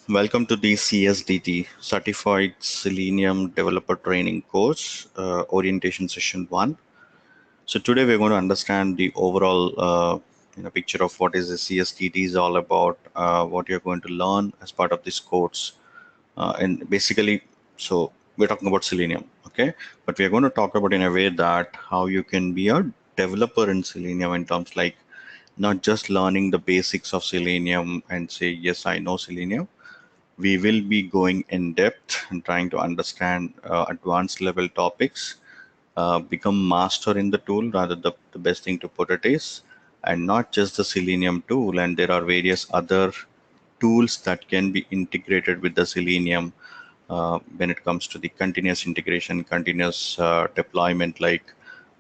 Welcome to the CSDT Certified Selenium Developer Training course, orientation session 1. So today we're going to understand the overall picture of what is the CSDT is all about, what you're going to learn as part of this course. And basically, so we're talking about Selenium, okay? But we're going to talk about in a way that how you can be a developer in Selenium in terms like not just learning the basics of Selenium and say, yes, I know Selenium. We will be going in depth and trying to understand advanced level topics, become master in the tool, rather the best thing to put it is, and not just the Selenium tool. And there are various other tools that can be integrated with the Selenium when it comes to the continuous integration, continuous deployment like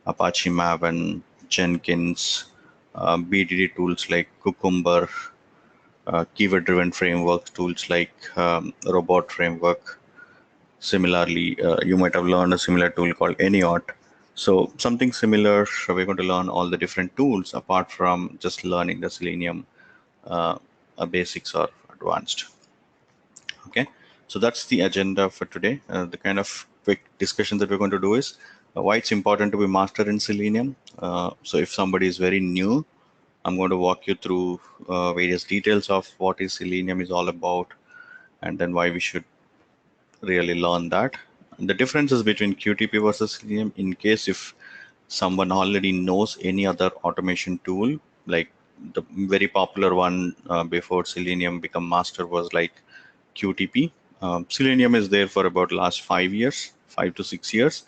Apache Maven, Jenkins, BDD tools like Cucumber, keyword-driven frameworks, tools like robot framework. Similarly, you might have learned a similar tool called Anyot. So something similar, we're going to learn all the different tools apart from just learning the Selenium uh, basics or advanced. Okay, so that's the agenda for today. The kind of quick discussion that we're going to do is why it's important to be master in Selenium. So if somebody is very new, I'm going to walk you through various details of what is Selenium is all about, and then why we should really learn that. The differences between QTP versus Selenium, in case if someone already knows any other automation tool, like the very popular one before Selenium become master was like QTP. Selenium is there for about last 5 years, 5 to 6 years.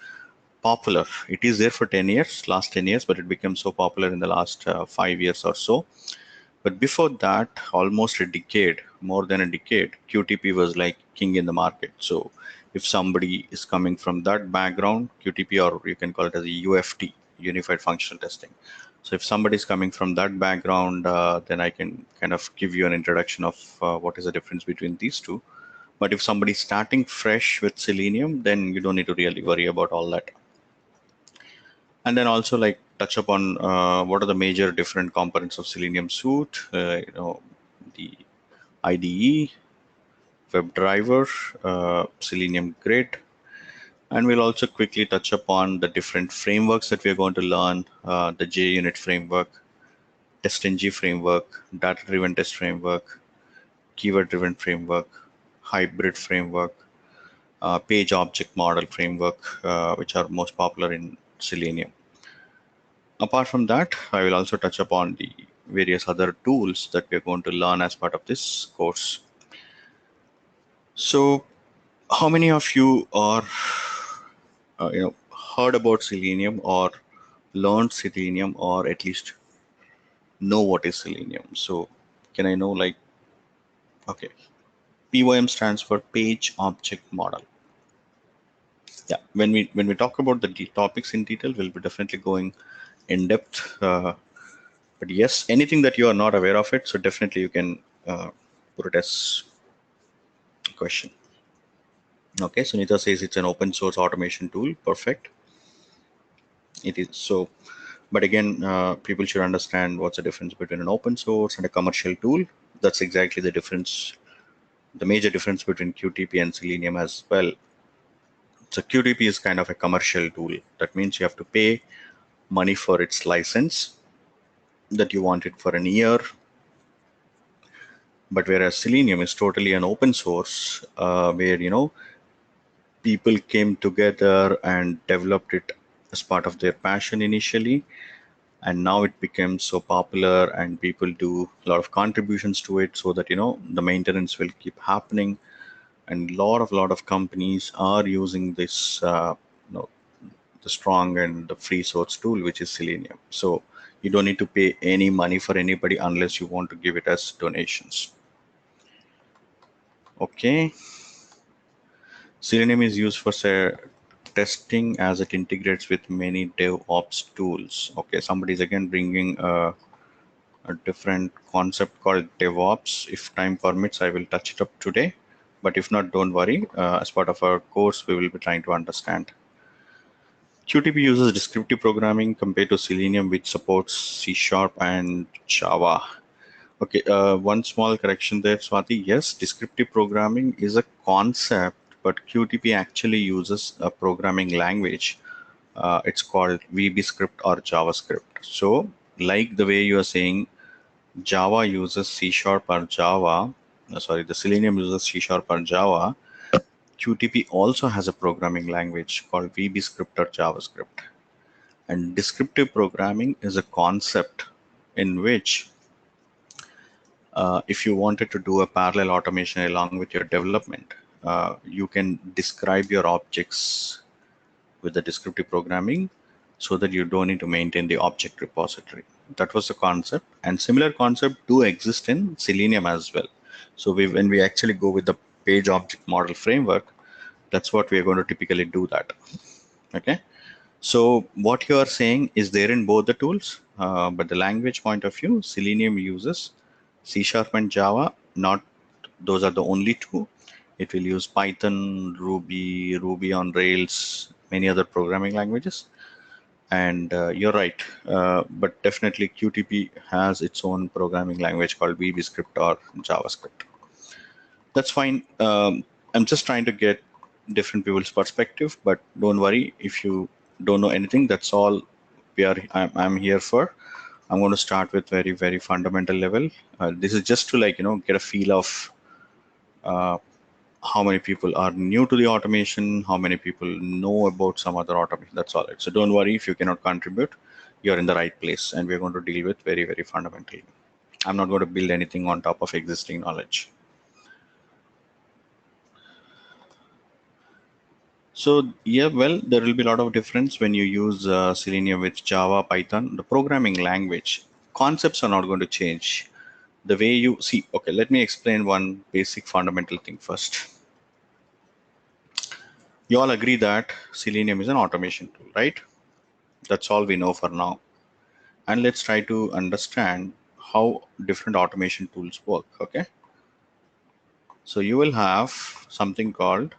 Popular. It is there for 10 years, last 10 years, but it became so popular in the last 5 years or so. But before that, almost a decade, more than a decade, QTP was like king in the market. So if somebody is coming from that background, QTP, or you can call it as a UFT, Unified Functional Testing. So if somebody is coming from that background, then I can kind of give you an introduction of what is the difference between these two. But if somebody's starting fresh with Selenium, then you don't need to really worry about all that. And then also like touch upon what are the major different components of Selenium suite, the IDE, WebDriver, Selenium Grid, and we'll also quickly touch upon the different frameworks that we're going to learn, the JUnit framework, TestNG framework, data-driven test framework, keyword-driven framework, hybrid framework, page object model framework, which are most popular in Selenium. Apart from that, I will also touch upon the various other tools that we're going to learn as part of this course. So, how many of you are, heard about Selenium or learned Selenium or at least know what is Selenium? So, can I know like, okay, POM stands for Page Object Model. Yeah, when we talk about the topics in detail, we'll be definitely going in depth. But yes, anything that you are not aware of it, so definitely you can put it as a question. Okay, Sunita says it's an open source automation tool. Perfect. It is so, but again, people should understand what's the difference between an open source and a commercial tool. That's exactly the difference, the major difference between QTP and Selenium as well. So QTP is kind of a commercial tool. That means you have to pay money for its license that you want it for an year. But whereas Selenium is totally an open source, where people came together and developed it as part of their passion initially, and now it became so popular and people do a lot of contributions to it, so that the maintenance will keep happening, and lot of companies are using this the strong and the free source tool, which is Selenium. So you don't need to pay any money for anybody unless you want to give it as donations. Okay, Selenium is used for testing as it integrates with many DevOps tools. Okay, somebody is again bringing a different concept called DevOps. If time permits, I will touch it up today. But if not, don't worry. As part of our course, we will be trying to understand. QTP uses descriptive programming compared to Selenium, which supports C# and Java. Okay, one small correction there, Swati. Yes, descriptive programming is a concept, but QTP actually uses a programming language. It's called VB script or JavaScript. So, like the way you are saying, Java uses C Sharp or Java, sorry, the Selenium uses C Sharp or Java. QTP also has a programming language called VB script or JavaScript. And descriptive programming is a concept in which if you wanted to do a parallel automation along with your development, you can describe your objects with the descriptive programming so that you don't need to maintain the object repository. That was the concept, and similar concept do exist in Selenium as well. So when we actually go with the page object model framework, that's what we are going to typically do that. Okay. So what you are saying is there in both the tools, but the language point of view, Selenium uses C Sharp and Java. Not those are the only two. It will use Python, Ruby, Ruby on Rails, many other programming languages. And you're right, but definitely QTP has its own programming language called VBScript or JavaScript. That's fine. I'm just trying to get different people's perspective, but don't worry if you don't know anything. That's all I'm here for. I'm going to start with very fundamental level. This is just to get a feel of uh, how many people are new to the automation, how many people know about some other automation. That's all right. So don't worry if you cannot contribute. You're in the right place, and we're going to deal with very fundamental. I'm not going to build anything on top of existing knowledge. So yeah, well, there will be a lot of difference when you use Selenium with Java, Python. The programming language concepts are not going to change. The way you see, okay, let me explain one basic fundamental thing first. You all agree that Selenium is an automation tool, right? That's all we know for now. And let's try to understand how different automation tools work, okay? So you will have something called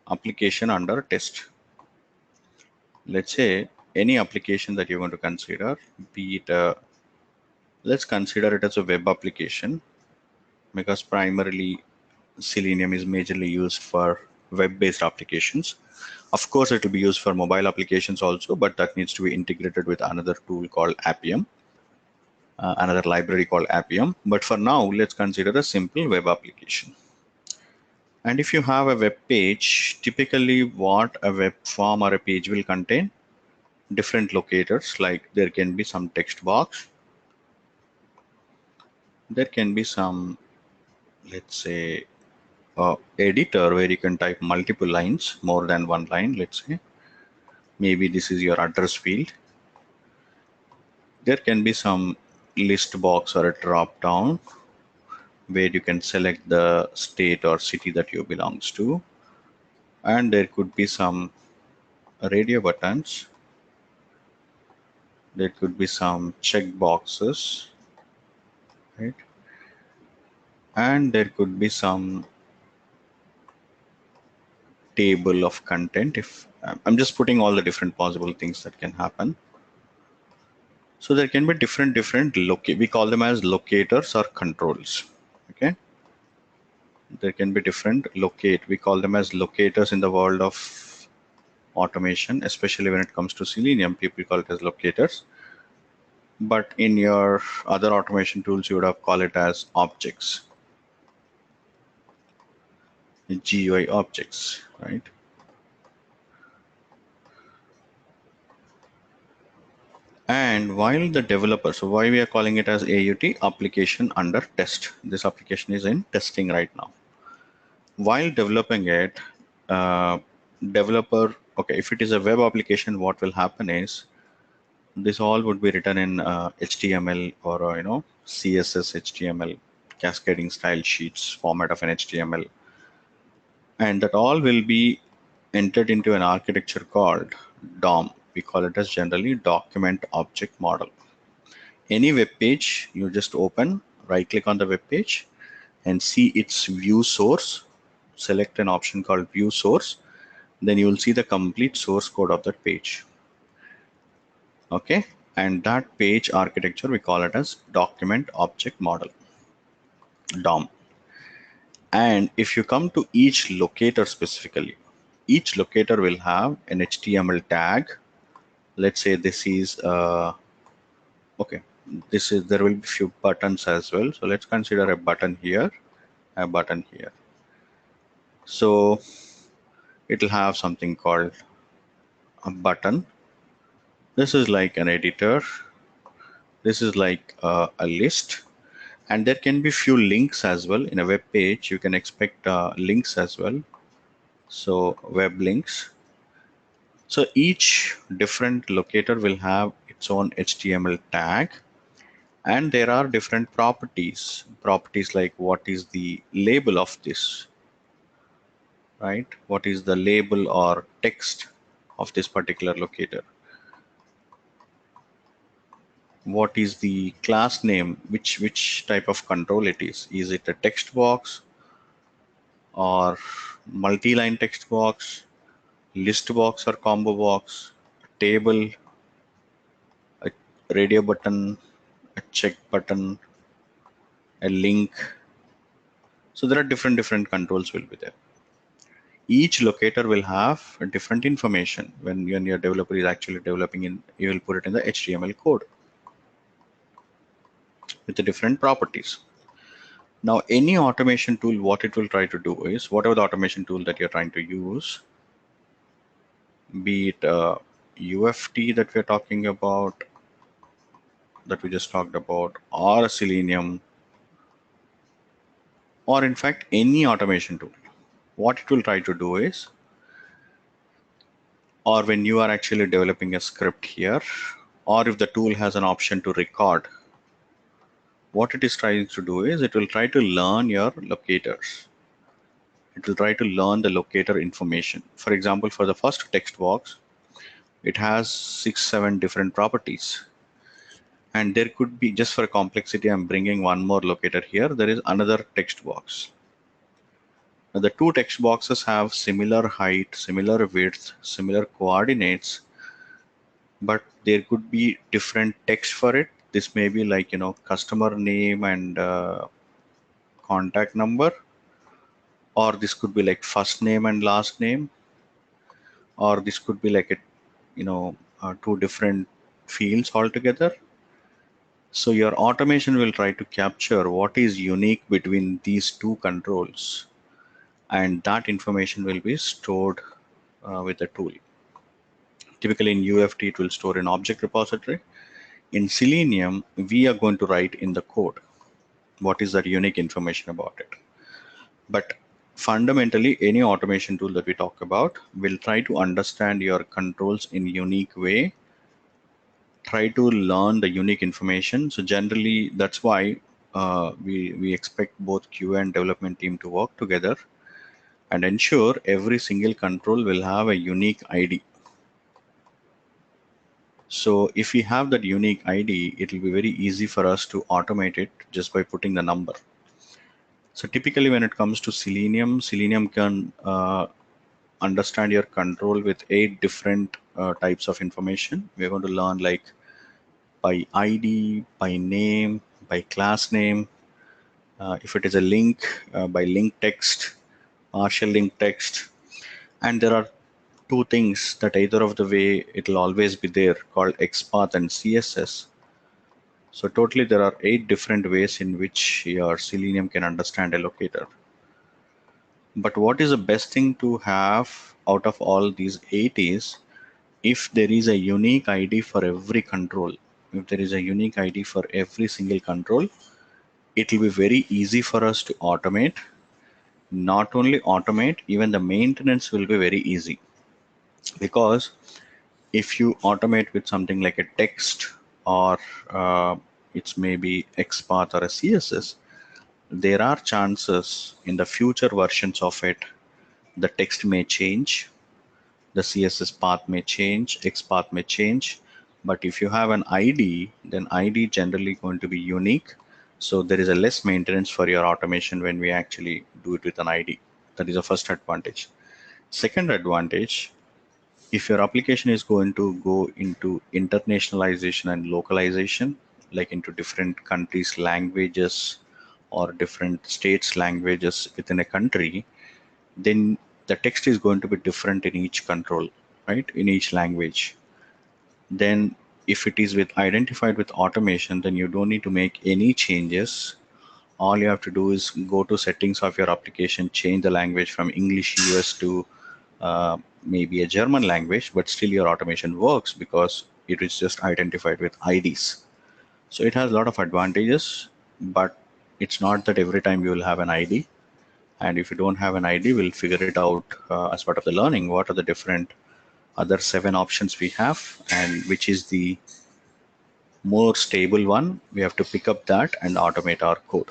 application under test. Let's say any application that you're going to consider, be it let's consider it as a web application, because primarily Selenium is majorly used for web-based applications. Of course, it will be used for mobile applications also, but that needs to be integrated with another tool called Appium, another library called Appium. But for now, let's consider a simple web application. And if you have a web page, typically what a web form or a page will contain, different locators, like there can be some text box, there can be some, let's say, editor where you can type multiple lines, more than one line, let's say. Maybe this is your address field. There can be some list box or a drop down where you can select the state or city that you belongs to. And there could be some radio buttons. There could be some check boxes, right? And there could be some table of content. If I'm just putting all the different possible things that can happen. So there can be different we call them as locators or controls. Okay. There can be different we call them as locators in the world of automation, especially when it comes to Selenium, people call it as locators. But in your other automation tools, you would have call it as objects, GUI objects, right? And while the developer, so why we are calling it as AUT, application under test. This application is in testing right now. While developing it, developer, okay, if it is a web application, what will happen is this all would be written in HTML or CSS, HTML, cascading style sheets format of an HTML, and that all will be entered into an architecture called DOM. We call it as generally document object model. Any web page, you just open, right click on the web page and see its view source, select an option called view source, then you will see the complete source code of that page. Okay, And that page architecture, we call it as document object model, DOM. And if you come to each locator specifically, each locator will have an HTML tag. Let's say this is okay, this is, there will be few buttons as well. So let's consider a button here, a button here. So it will have something called a button. This is like an editor. This is like a list. And there can be few links as well. In a web page, you can expect links as well. So web links. So each different locator will have its own HTML tag. And there are different properties. Properties like what is the label of this, right? What is the label or text of this particular locator? What is the class name? Which type of control it is? Is it a text box or multi-line text box, list box or combo box, a table, a radio button, a check button, a link? So there are different controls will be there. Each locator will have a different information. When your developer is actually developing in, you will put it in the HTML code with the different properties. Now, any automation tool, what it will try to do is, whatever the automation tool that you're trying to use, be it UFT that we're talking about, that we just talked about, or Selenium, or in fact, any automation tool, what it will try to do is, or when you are actually developing a script here, or if the tool has an option to record, what it is trying to do is it will try to learn your locators. It will try to learn the locator information. For example, for the first text box, it has 6-7 different properties. And there could be, just for complexity, I'm bringing one more locator here. There is another text box. Now, the two text boxes have similar height, similar width, similar coordinates, but there could be different text for it. This may be like, customer name and contact number, or this could be like first name and last name, or this could be like two different fields altogether. So your automation will try to capture what is unique between these two controls, and that information will be stored with the tool. Typically in UFT, it will store in object repository. In Selenium, we are going to write in the code what is that unique information about it. But fundamentally, any automation tool that we talk about will try to understand your controls in unique way, try to learn the unique information. So generally, that's why we expect both QA and development team to work together and ensure every single control will have a unique ID. So if we have that unique ID, it will be very easy for us to automate it just by putting the number. So typically when it comes to Selenium, Selenium can understand your control with 8 different types of information. We're going to learn like by ID, by name, by class name, if it is a link, by link text, partial link text. And there are two things that either of the way it will always be there, called XPath and CSS. So totally there are 8 different ways in which your Selenium can understand a locator. But what is the best thing to have out of all these 8 is, if there is a unique ID for every control, if there is a unique ID for every single control, it will be very easy for us to automate. Not only automate, even the maintenance will be very easy. Because if you automate with something like a text or it's maybe XPath or a CSS, there are chances in the future versions of it, the text may change, the CSS path may change, XPath may change. But if you have an ID, then ID generally going to be unique. So there is a less maintenance for your automation when we actually do it with an ID. That is the first advantage. Second advantage, If your application is going to go into internationalization and localization, like into different countries' languages or different states' languages within a country, then the text is going to be different in each control, right? In each language. Then if it is with identified with automation, then you don't need to make any changes. All you have to do is go to settings of your application, change the language from English US to maybe a German language, but still your automation works because it is just identified with IDs. So it has a lot of advantages, but it's not that every time you will have an ID. And if you don't have an ID, we'll figure it out as part of the learning. What are the different other 7 options we have, and which is the more stable one? We have to pick up that and automate our code.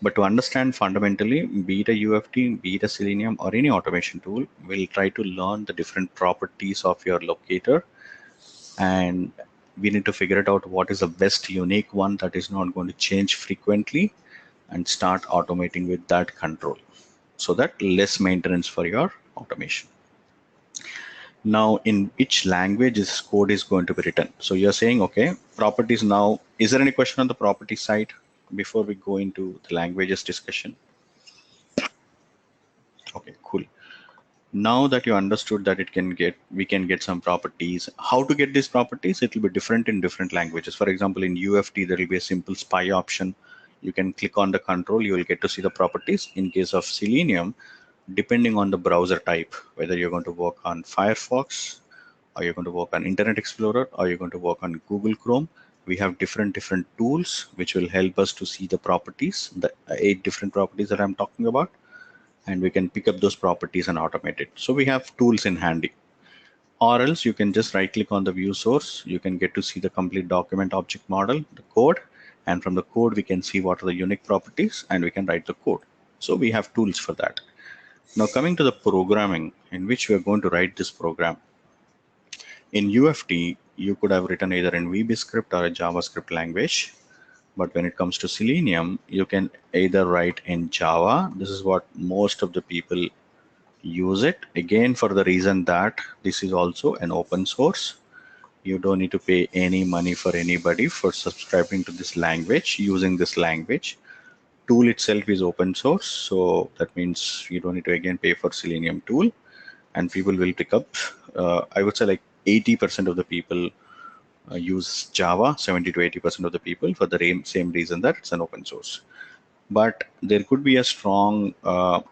But to understand fundamentally, be it a UFT, be it a Selenium or any automation tool, we'll try to learn the different properties of your locator, and we need to figure it out what is the best unique one that is not going to change frequently, and start automating with that control, so that less maintenance for your automation. Now, in which language this code is going to be written? So you're saying, okay, properties now. Is there any question on the property side before we go into the languages discussion? Okay, cool. Now that you understood that we can get some properties, how to get these properties, it will be different in different languages. For example, in UFT, there will be a simple spy option. You can click on the control, you will get to see the properties. In case of Selenium, depending on the browser type, whether you're going to work on Firefox, or you're going to work on Internet Explorer, or you're going to work on Google Chrome, we have different tools which will help us to see the properties, the 8 different properties that I'm talking about, and we can pick up those properties and automate it. So we have tools in handy. Or else you can just right click on the view source. You can get to see the complete document object model, the code, and from the code we can see what are the unique properties and we can write the code. So we have tools for that. Now coming to the programming in which we are going to write this program. In UFT, you could have written either in VB script or a JavaScript language. But when it comes to Selenium, you can either write in Java. This is what most of the people use it, again for the reason that this is also an open source. You don't need to pay any money for anybody for subscribing to this language, using this language. Tool itself is open source, so that means you don't need to again pay for Selenium tool, and people will pick up, I would say like 80% of the people use Java, 70 to 80% of the people, for the same reason that it's an open source. But there could be a strong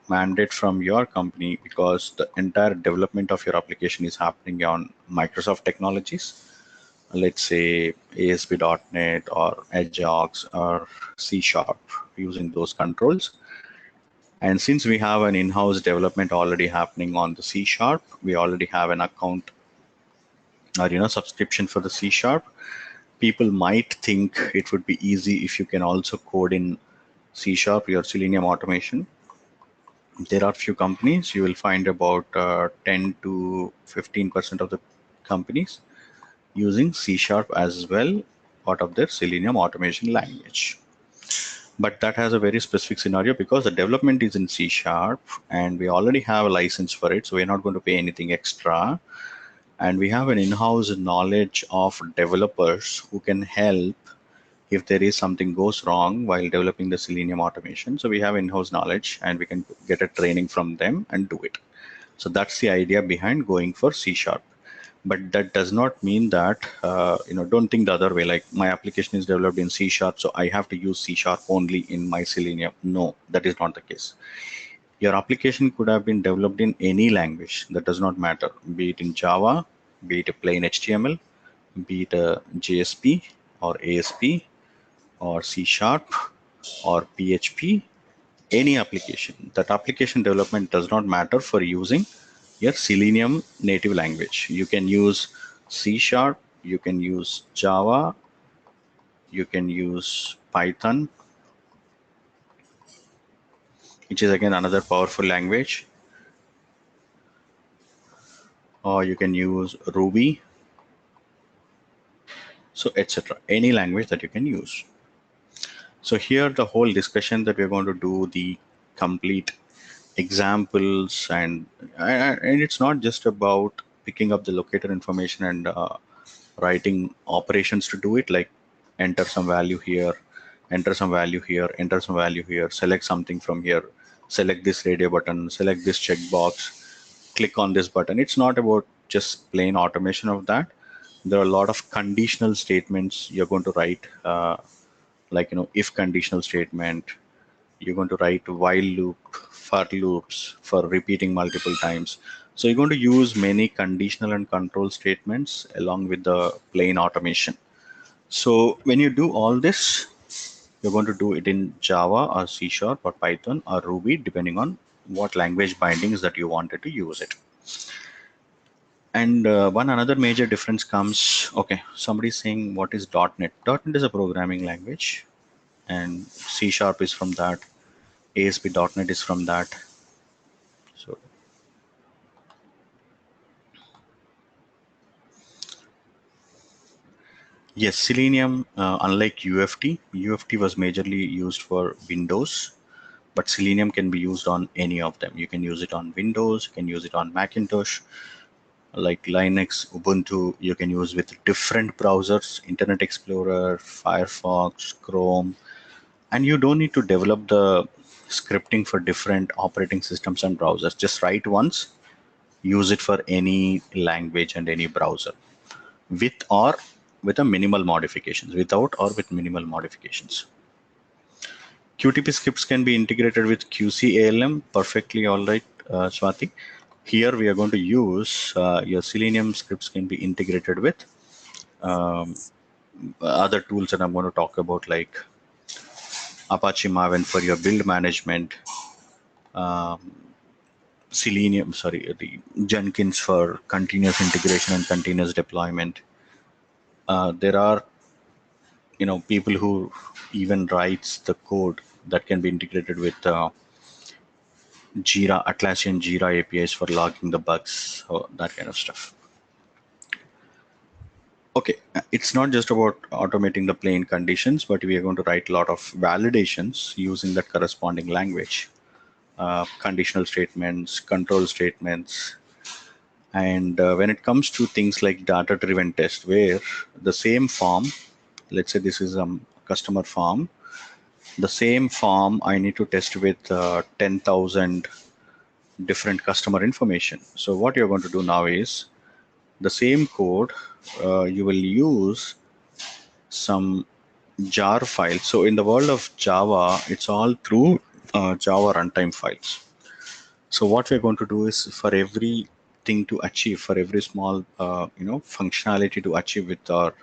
mandate from your company because the entire development of your application is happening on Microsoft technologies. Let's say ASP.NET or Ajax or C Sharp, using those controls. And since we have an in-house development already happening on the C Sharp, we already have an account or subscription for the C Sharp. People might think it would be easy if you can also code in C Sharp your Selenium automation. There are few companies, you will find about 10 to 15% of the companies using C Sharp as well, part of their Selenium automation language. But that has a very specific scenario because the development is in C Sharp and we already have a license for it, so we're not going to pay anything extra. And we have an in-house knowledge of developers who can help if there is something goes wrong while developing the Selenium automation. So we have in-house knowledge and we can get a training from them and do it. So that's the idea behind going for C Sharp. But that does not mean that, don't think the other way, like my application is developed in C Sharp, so I have to use C Sharp only in my Selenium. No, that is not the case. Your application could have been developed in any language. That does not matter, be it in Java, be it a plain HTML, be it a JSP or ASP, or C Sharp or PHP, any application. That application development does not matter for using your Selenium native language. You can use C Sharp, you can use Java, you can use Python, which is again another powerful language, or you can use Ruby, so etc. Any language that you can use. So here the whole discussion that we're going to do, the complete examples, and it's not just about picking up the locator information and writing operations to do it, like enter some value here, enter some value here, enter some value here, select something from here, select this radio button, select this checkbox, click on this button. It's not about just plain automation of that. There are a lot of conditional statements you're going to write, like, if conditional statement. You're going to write while loop, for loops, for repeating multiple times. So you're going to use many conditional and control statements along with the plain automation. So when you do all this, you're going to do it in Java or C# or Python or Ruby, depending on what language bindings that you wanted to use it. And one another major difference comes, okay, somebody's saying, what is .NET? .NET is a programming language, and C# is from that. ASP.NET is from that. So yes, Selenium, unlike UFT was majorly used for Windows, but Selenium can be used on any of them. You can use it on Windows, you can use it on Macintosh, like Linux, Ubuntu. You can use with different browsers, Internet Explorer, Firefox, Chrome, and you don't need to develop the scripting for different operating systems and browsers. Just write once, use it for any language and any browser, with or with a minimal modifications, without or with minimal modifications. QTP scripts can be integrated with QC-ALM perfectly. All right, Swati. Here we are going to use your Selenium scripts can be integrated with um, other tools that I'm going to talk about, like Apache Maven for your build management, um, the Jenkins for continuous integration and continuous deployment. There are people who even writes the code that can be integrated with Jira, Atlassian Jira APIs for logging the bugs, or that kind of stuff. Okay, it's not just about automating the plain conditions, but we are going to write a lot of validations using that corresponding language, conditional statements, control statements. And when it comes to things like data-driven test, where the same form, let's say this is a customer form, the same form I need to test with 10,000 different customer information. So what you're going to do now is the same code, you will use some jar file. So in the world of Java, it's all through Java runtime files. So what we're going to do is, for every thing to achieve, for every small functionality to achieve with our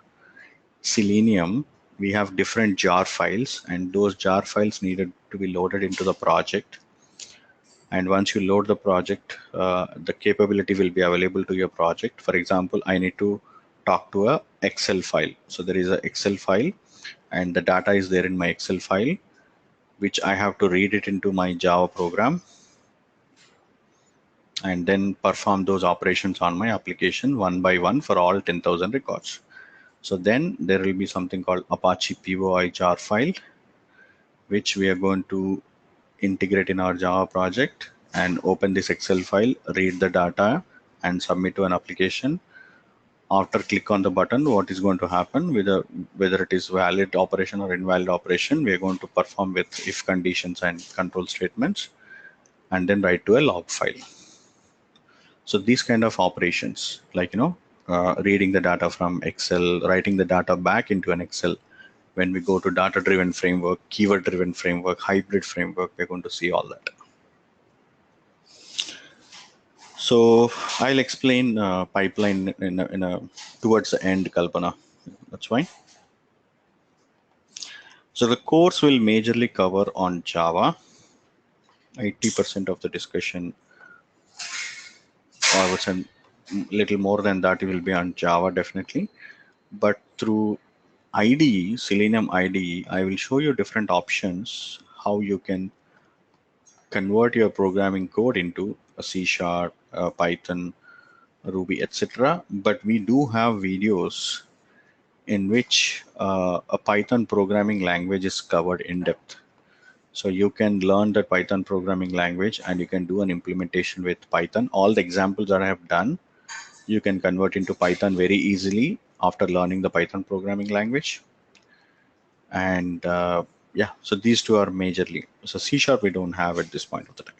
Selenium, we have different jar files, and those jar files needed to be loaded into the project. And once you load the project, the capability will be available to your project. For example, I need to talk to a Excel file. So there is an Excel file, and the data is there in my Excel file, which I have to read it into my Java program and then perform those operations on my application one by one for all 10,000 records. So then there will be something called Apache POI jar file, which we are going to integrate in our Java project and open this Excel file, read the data, and submit to an application. After click on the button, what is going to happen, whether it is valid operation or invalid operation, we are going to perform with if conditions and control statements, and then write to a log file. So these kind of operations, like reading the data from Excel, writing the data back into an Excel. When we go to data-driven framework, keyword-driven framework, hybrid framework, we're going to see all that. So I'll explain pipeline towards the end, Kalpana. That's fine. So the course will majorly cover on Java. 80% of the discussion, or I would say little more than that, will be on Java definitely. But through IDE, Selenium IDE, I will show you different options, how you can convert your programming code into a C#, Python, Ruby, etc. But we do have videos in which a Python programming language is covered in depth. So you can learn the Python programming language and you can do an implementation with Python. All the examples that I have done, you can convert into Python very easily after learning the Python programming language. And yeah, so these two are majorly. So C# we don't have at this point of the time.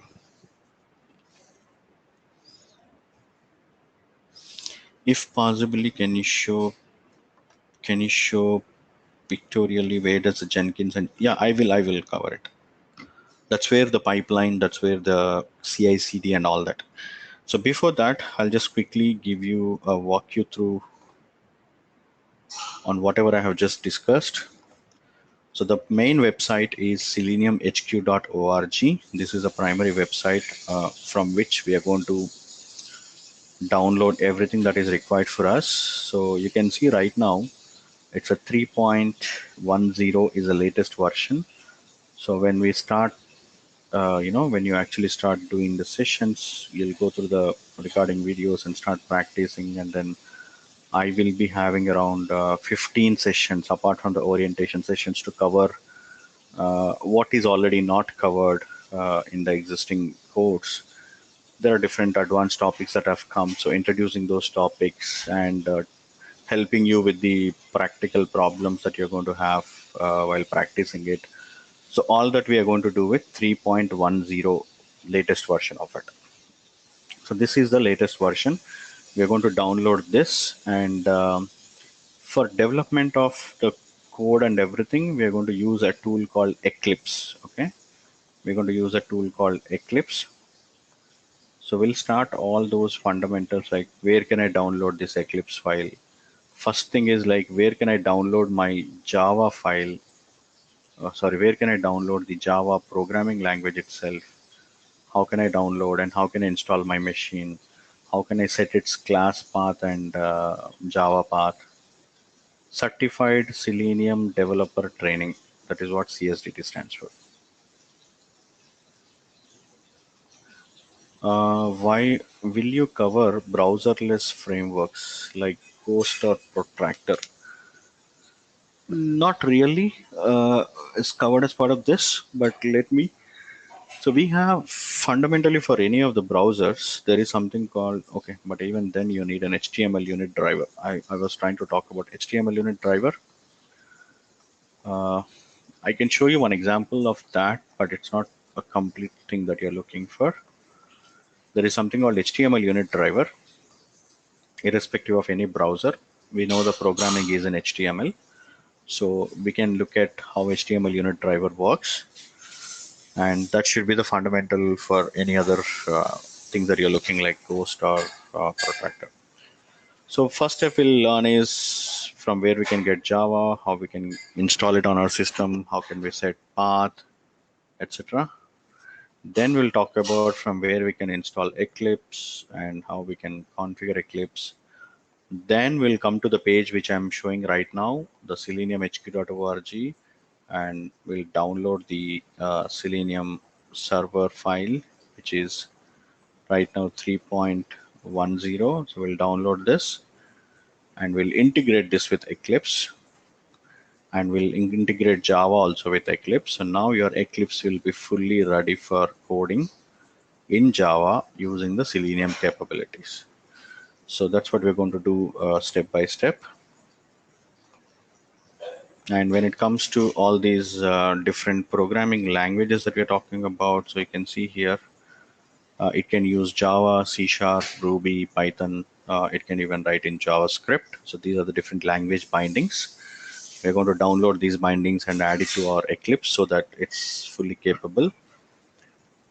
If possibly, can you show pictorially where does the Jenkins, and yeah, I will cover it. That's where the pipeline, that's where the CICD and all that. So before that, I'll just quickly give you a walk you through on whatever I have just discussed. So the main website is seleniumhq.org. This is a primary website from which we are going to download everything that is required for us. So you can see right now, it's a 3.10 is the latest version. So when we start, when you actually start doing the sessions, you'll go through the recording videos and start practicing. And then I will be having around 15 sessions apart from the orientation sessions to cover what is already not covered in the existing course. There are different advanced topics that have come. So introducing those topics and helping you with the practical problems that you're going to have while practicing it. So all that we are going to do with 3.10 latest version of it. So this is the latest version. We are going to download this, and for development of the code and everything, we are going to use a tool called Eclipse. Okay, we're going to use a tool called Eclipse. So we'll start all those fundamentals, like where can I download this Eclipse file. First thing is like, where can I download my Java file? Where can I download the Java programming language itself? How can I download and how can I install my machine? How can I set its class path and Java path? Certified Selenium Developer Training. That is what CSDT stands for. Why will you cover browserless frameworks like Ghost or Protractor? Not really. It's covered as part of this, but let me. So we have fundamentally for any of the browsers, there is something called, okay, but even then you need an HTML unit driver. I was trying to talk about HTML unit driver. Uh, I can show you one example of that, but it's not a complete thing that you're looking for. There is something called HTML unit driver, irrespective of any browser. We know the programming is in HTML. So we can look at how HTML unit driver works. And that should be the fundamental for any other things that you're looking like Ghost or Protractor. So first step we'll learn is from where we can get Java, how we can install it on our system, how can we set path, etc. Then we'll talk about from where we can install Eclipse and how we can configure Eclipse. Then we'll come to the page which I'm showing right now, the seleniumhq.org, and we'll download the Selenium server file, which is right now 3.10. So we'll download this and we'll integrate this with Eclipse, and we'll integrate Java also with Eclipse. So now your Eclipse will be fully ready for coding in Java using the Selenium capabilities. So that's what we're going to do step by step. And when it comes to all these different programming languages that we're talking about, so you can see here, it can use Java, C#, Ruby, Python. It can even write in JavaScript. So these are the different language bindings. We're going to download these bindings and add it to our Eclipse so that it's fully capable.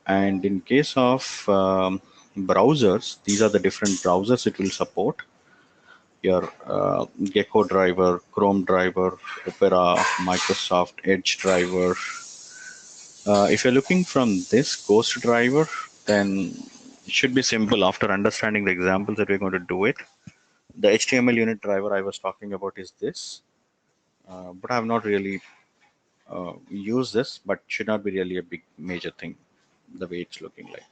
And in case of browsers, these are the different browsers it will support. Your Gecko driver, Chrome driver, Opera, Microsoft Edge driver. If you're looking from this Ghost driver, then it should be simple after understanding the examples that we're going to do it. The HTML unit driver I was talking about is this, but I have not really used this, but should not be really a big major thing the way it's looking like.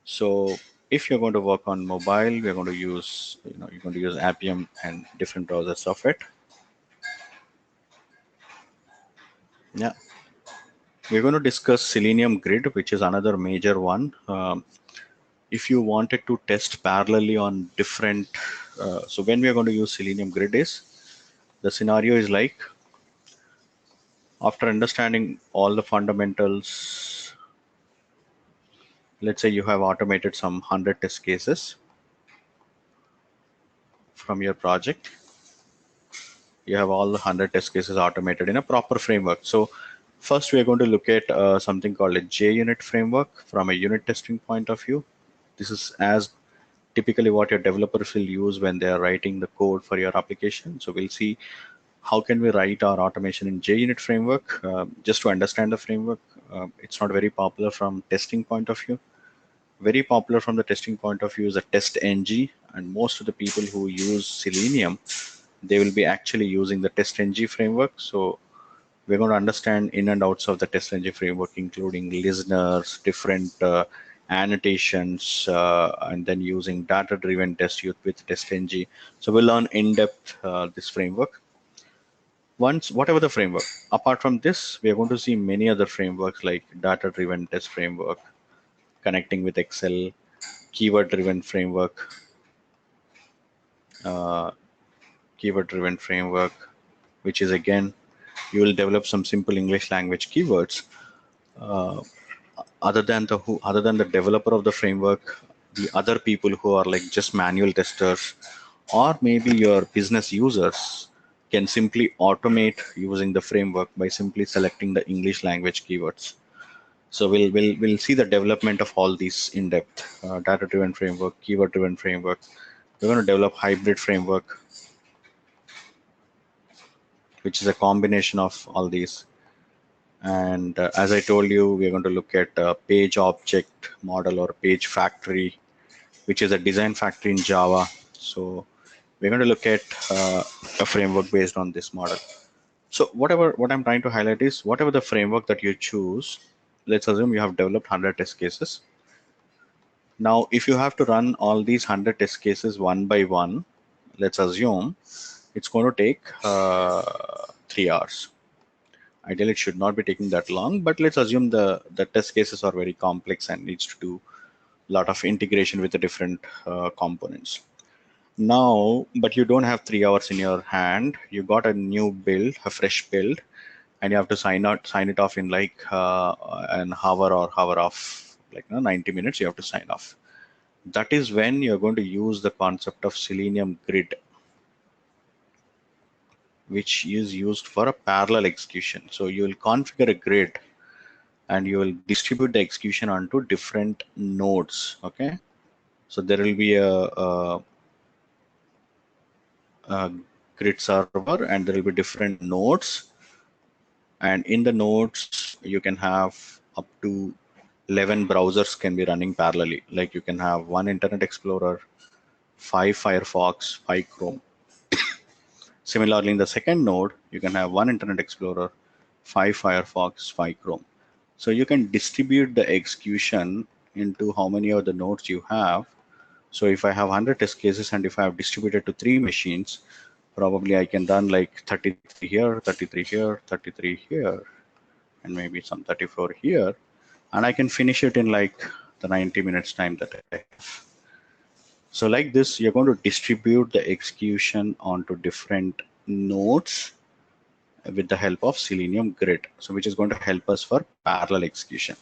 So if you're going to work on mobile, we're going to use, you're going to use Appium and different browsers of it. Yeah. We're going to discuss Selenium Grid, which is another major one. if you wanted to test parallelly on different, so when we are going to use Selenium Grid is, the scenario is like, after understanding all the fundamentals, let's say you have automated some 100 test cases from your project. You have all the 100 test cases automated in a proper framework. So first we are going to look at something called a JUnit framework from a unit testing point of view. This is as typically what your developers will use when they are writing the code for your application. So we'll see how can we write our automation in JUnit framework. Just to understand the framework, it's not very popular from testing point of view. Very popular from the testing point of view is a TestNG, and most of the people who use Selenium, they will be actually using the TestNG framework. So we're going to understand in and outs of the TestNG framework, including listeners, different annotations, and then using data-driven test with TestNG. So we'll learn in depth this framework. Once, whatever the framework, apart from this, we are going to see many other frameworks like data-driven test framework, connecting with Excel, keyword-driven framework, uh, keyword-driven framework, which is again, you will develop some simple English language keywords. Uh, other than the developer of the framework, the other people who are like just manual testers, or maybe your business users, can simply automate using the framework by simply selecting the English language keywords. So we'll see the development of all these in depth. Data-driven framework, keyword-driven framework. We're going to develop hybrid framework, which is a combination of all these. And as I told you, we're going to look at page object model or page factory, which is a design factory in Java. So we're going to look at a framework based on this model. So what I'm trying to highlight is whatever the framework that you choose, let's assume you have developed 100 test cases. Now, if you have to run all these 100 test cases one by one, let's assume it's going to take 3 hours. Ideally, it should not be taking that long, but let's assume the test cases are very complex and needs to do a lot of integration with the different components. Now, but you don't have 3 hours in your hand. You got a new build, a fresh build, and you have to sign it off in like an hour or hour off, like 90 minutes. You have to sign off. That is when you're going to use the concept of Selenium Grid, which is used for a parallel execution. So you will configure a grid and you will distribute the execution onto different nodes. Okay, so there will be a grid server and there will be different nodes, and in the nodes you can have up to 11 browsers can be running parallelly. Like you can have one Internet Explorer, 5 Firefox, 5 Chrome. Similarly, in the second node, you can have one Internet Explorer, 5 Firefox, 5 Chrome. So you can distribute the execution into how many of the nodes you have. So if I have 100 test cases and if I have distributed to 3 machines, probably I can run like 33 here, 33 here, 33 here, and maybe some 34 here. And I can finish it in like the 90 minutes time that I have. So like this, you're going to distribute the execution onto different nodes with the help of Selenium Grid. So which is going to help us for parallel execution.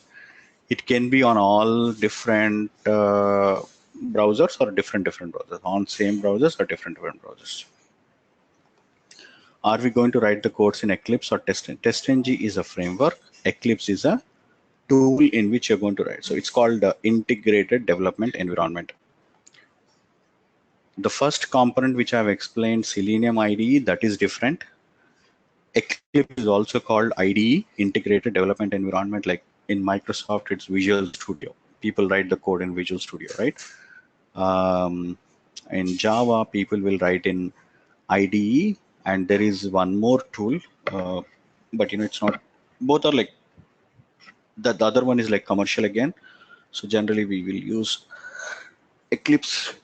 It can be on all different browsers or different browsers, on same browsers or different browsers. Are we going to write the codes in Eclipse or TestNG? TestNG is a framework. Eclipse is a tool in which you're going to write. So it's called the integrated development environment. The first component which I've explained, Selenium IDE, that is different. Eclipse is also called IDE, integrated development environment. Like in Microsoft, it's Visual Studio. People write the code in Visual Studio, right? In Java, people will write in IDE, and there is one more tool, but it's not. Both are like the other one is like commercial again. So generally, we will use Eclipse.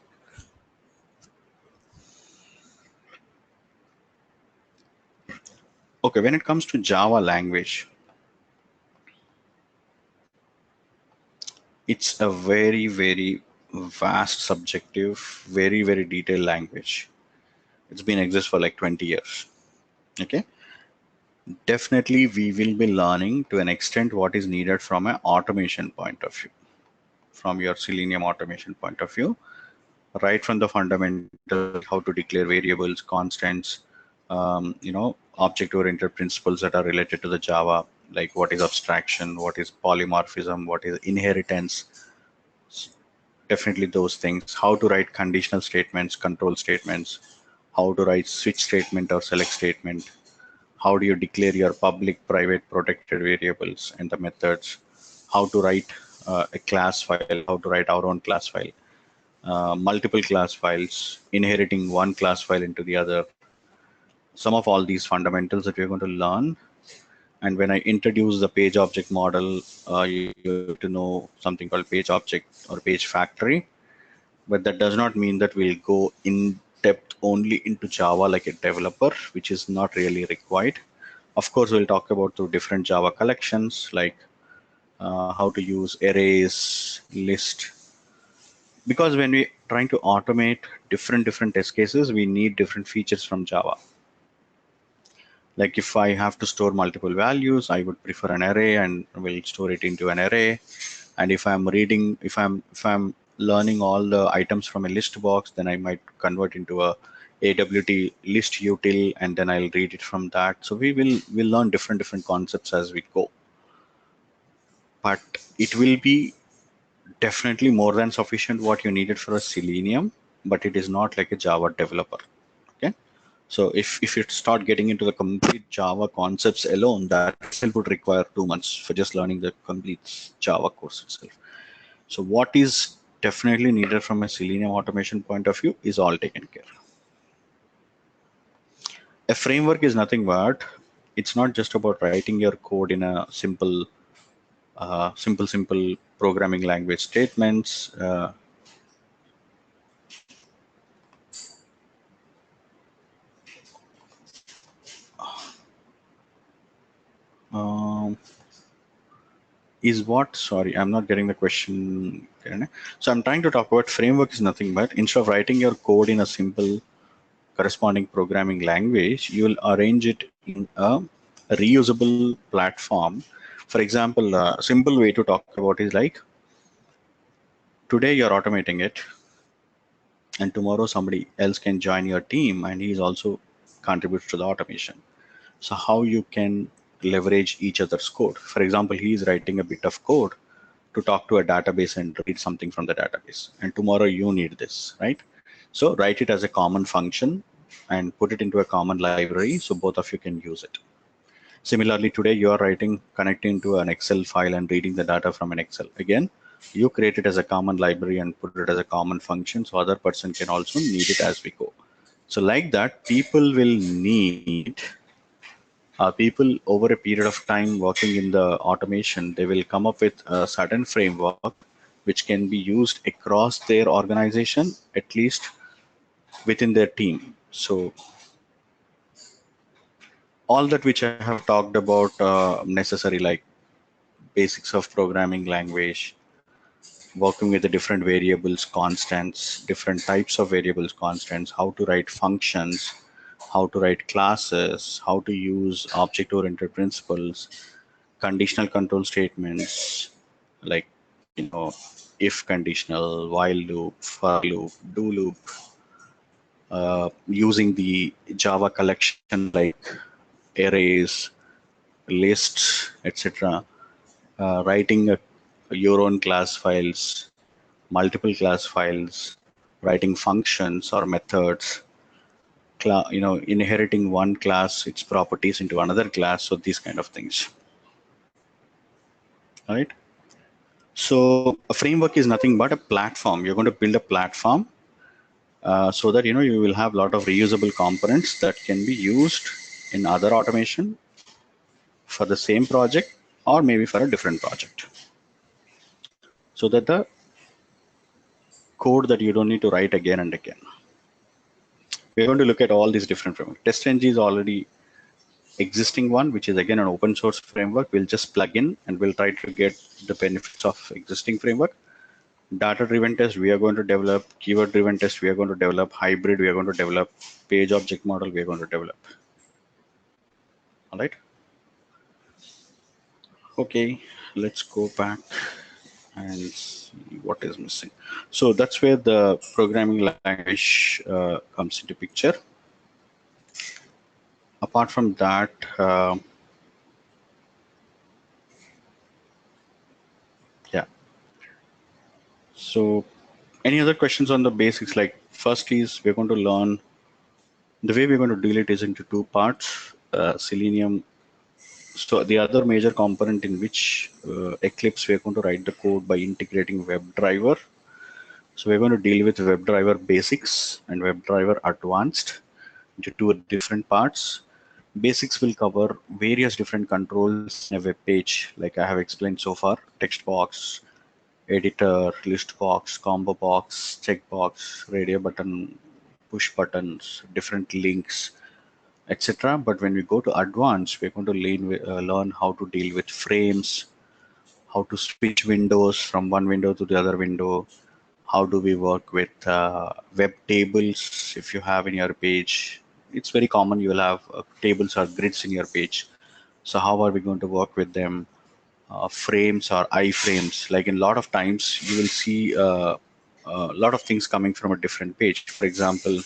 Okay, when it comes to Java language, it's a very vast, subjective, very, very detailed language. It's been exist for like 20 years. Okay. Definitely, we will be learning to an extent what is needed from an automation point of view, from your Selenium automation point of view, right from the fundamentals like how to declare variables, constants, object-oriented principles that are related to the Java, like what is abstraction, what is polymorphism, what is inheritance, definitely those things, how to write conditional statements, control statements, how to write switch statement or select statement, how do you declare your public, private, protected variables and the methods, how to write a class file, how to write our own class file, multiple class files, inheriting one class file into the other. Some of all these fundamentals that we're going to learn. And when I introduce the page object model, you have to know something called page object or page factory. But that does not mean that we'll go in depth only into Java like a developer, which is not really required. Of course, we'll talk about the different Java collections, like how to use arrays, list. Because when we're trying to automate different test cases, we need different features from Java. Like if I have to store multiple values, I would prefer an array and will store it into an array. And if I'm reading, if I'm learning all the items from a list box, then I might convert into a AWT list util, and then I'll read it from that. So we'll learn different concepts as we go. But it will be definitely more than sufficient what you needed for a Selenium, but it is not like a Java developer. Okay. So if you start getting into the complete Java concepts alone, that itself would require 2 months for just learning the complete Java course itself. So what is definitely needed from a Selenium automation point of view is all taken care. A framework is nothing but, it's not just about writing your code in a simple programming language statements. Is what? Sorry, I'm not getting the question. So I'm trying to talk about framework is nothing but, instead of writing your code in a simple corresponding programming language, you will arrange it in a reusable platform. For example, a simple way to talk about is like, today you're automating it, and tomorrow somebody else can join your team and he's also contributes to the automation. So how you can leverage each other's code. For example, he's writing a bit of code to talk to a database and read something from the database, and tomorrow you need this, right? So write it as a common function and put it into a common library so both of you can use it. Similarly, today you are connecting to an Excel file and reading the data from an Excel. Again, you create it as a common library and put it as a common function so other person can also need it as we go. So like that, people will need, people over a period of time working in the automation, they will come up with a certain framework which can be used across their organization, at least within their team. So all that which I have talked about necessary, like basics of programming language, working with the different variables, constants, different types of variables, constants, how to write functions, how to write classes, how to use object-oriented principles, conditional control statements, like, if conditional, while loop, for loop, do loop, using the Java collection like arrays, lists, etc. Writing your own class files, multiple class files, writing functions or methods, inheriting one class, its properties into another class. So these kind of things, right? So a framework is nothing but a platform. You're going to build a platform so that you will have a lot of reusable components that can be used in other automation for the same project or maybe for a different project, so that the code that you don't need to write again and again. We're going to look at all these different frameworks. TestNG is already existing one, which is again an open source framework. We'll just plug in and we'll try to get the benefits of existing framework. Data driven test we are going to develop, keyword driven test we are going to develop, hybrid we are going to develop, page object model we are going to develop. All right. Okay, let's go back and see what is missing. So that's where the programming language comes into picture. Apart from that, yeah. So any other questions on the basics? Like first is we're going to learn the way we're going to deal it is into two parts. Selenium. So the other major component in which Eclipse we're going to write the code by integrating WebDriver. So we're going to deal with WebDriver basics and WebDriver advanced into two different parts. Basics will cover various different controls in a web page, like I have explained so far: text box, editor, list box, combo box, checkbox, radio button, push buttons, different links, etc. But when we go to advanced, we're going to learn how to deal with frames, how to switch windows from one window to the other window, how do we work with web tables if you have in your page. It's very common you will have tables or grids in your page. So how are we going to work with them? Frames or iframes. Like in a lot of times you will see a lot of things coming from a different page. For example,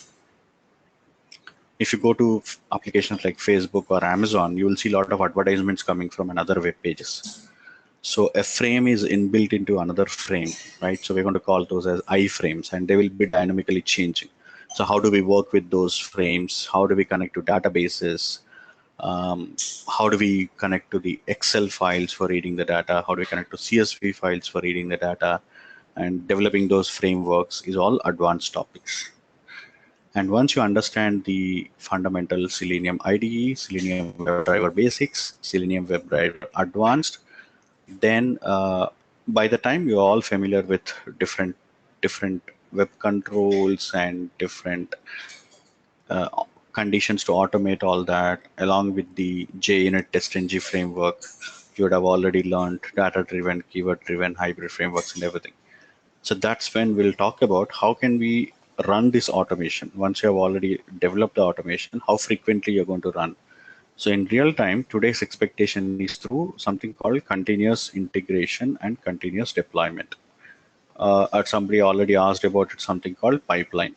if you go to applications like Facebook or Amazon, you will see a lot of advertisements coming from another web pages. So a frame is inbuilt into another frame, right? So we're going to call those as iframes, and they will be dynamically changing. So how do we work with those frames? How do we connect to databases? How do we connect to the Excel files for reading the data? How do we connect to CSV files for reading the data? And developing those frameworks is all advanced topics. And once you understand the fundamental Selenium IDE, Selenium WebDriver Basics, Selenium WebDriver Advanced, then by the time you're all familiar with different web controls and different uh, conditions to automate all that, along with the JUnit TestNG framework, you would have already learned data-driven, keyword-driven, hybrid frameworks and everything. So that's when we'll talk about how can we run this automation. Once you have already developed the automation, how frequently you're going to run. So in real time, today's expectation is through something called continuous integration and continuous deployment. Somebody already asked about it, something called pipeline.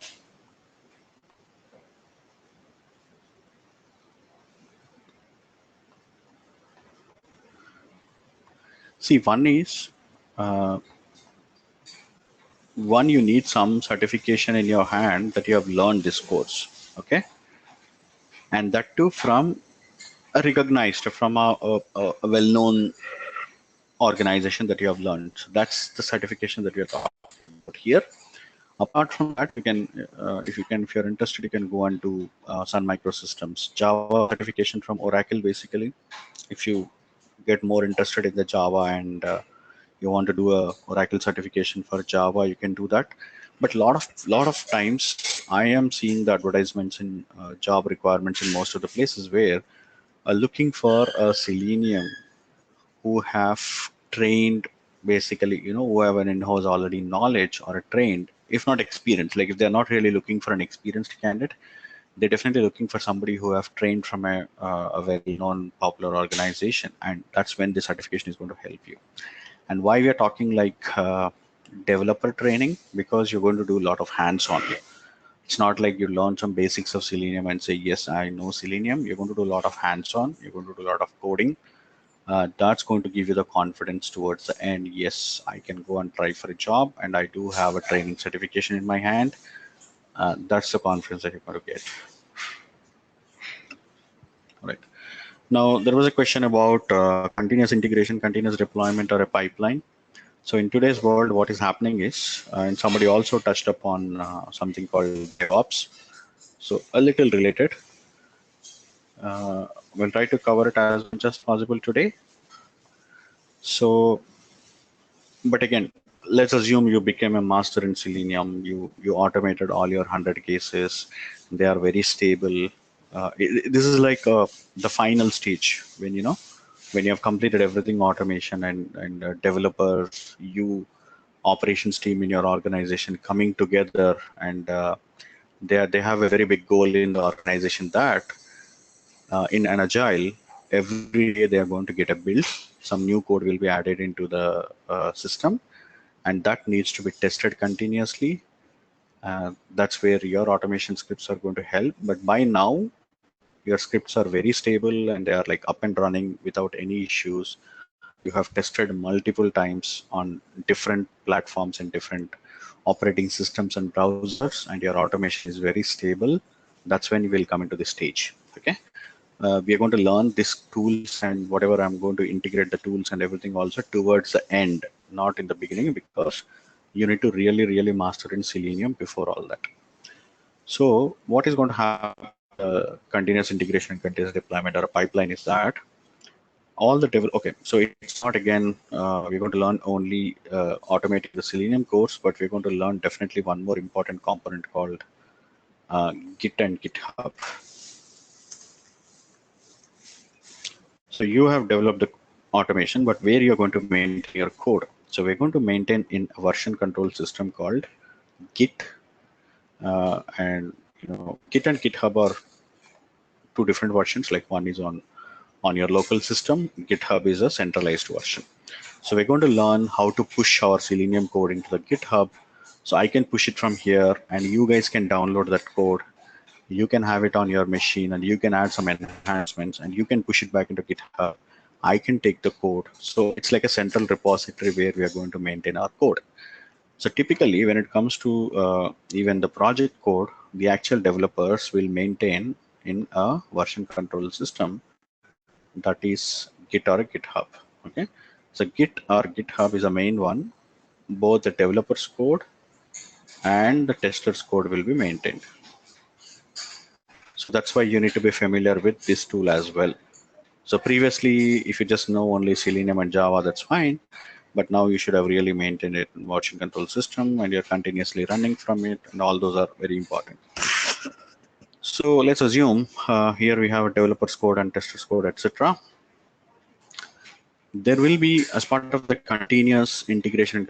See, one, you need some certification in your hand that you have learned this course, okay? And that too from a recognized, from a well-known organization that you have learned. So that's the certification that we are talking about here. Apart from that, you can, if you're interested, you can go on to Sun Microsystems Java certification from Oracle. Basically, if you get more interested in the Java and you want to do a Oracle certification for Java, you can do that. But lot of times, I am seeing the advertisements in job requirements in most of the places where looking for a Selenium who have trained, basically, who have an in-house already knowledge or a trained, if not experienced. Like if they're not really looking for an experienced candidate, they're definitely looking for somebody who have trained from a well-known popular organization, and that's when the certification is going to help you. And why we are talking like developer training, because you're going to do a lot of hands-on. It's not like you learn some basics of Selenium and say, yes, I know Selenium. You're going to do a lot of hands-on. You're going to do a lot of coding. That's going to give you the confidence towards the end. Yes, I can go and try for a job, and I do have a training certification in my hand. That's the confidence that you're going to get. All right. Now, there was a question about continuous integration, continuous deployment, or a pipeline. So in today's world, what is happening is, and somebody also touched upon something called DevOps. So a little related. We'll try to cover it as much as possible today. So, but again, let's assume you became a master in Selenium. You automated all your 100 cases. They are very stable. This is like the final stage when you have completed everything automation and developers, you operations team in your organization coming together, and they have a very big goal in the organization that in an agile, every day they are going to get a build. Some new code will be added into the system, and that needs to be tested continuously. That's where your automation scripts are going to help. But by now, your scripts are very stable and they are like up and running without any issues. You have tested multiple times on different platforms and different operating systems and browsers, and your automation is very stable. That's when you will come into this stage. Okay. We are going to learn these tools and whatever. I'm going to integrate the tools and everything also towards the end, not in the beginning, because you need to really master in Selenium before all that. So what is going to happen in the continuous integration and continuous deployment or a pipeline is that all the okay, so it's not again we're going to learn only automating the Selenium course, but we're going to learn definitely one more important component called Git and GitHub. So you have developed the automation, but where you're going to maintain your code. So we're going to maintain in a version control system called Git, and Git and GitHub are two different versions. Like one is on your local system. GitHub is a centralized version. So we're going to learn how to push our Selenium code into the GitHub. So I can push it from here, and you guys can download that code. You can have it on your machine, and you can add some enhancements, and you can push it back into GitHub. I can take the code. So it's like a central repository where we are going to maintain our code. So typically, when it comes to even the project code, the actual developers will maintain in a version control system that is Git or a GitHub. Okay, so Git or GitHub is a main one. Both the developer's code and the tester's code will be maintained. So that's why you need to be familiar with this tool as well. So previously, if you just know only Selenium and Java, that's fine. But now you should have really maintained it in version control system, and you're continuously running from it, and all those are very important. So let's assume here we have a developer's code and tester's code, etc. There will be, as part of the continuous integration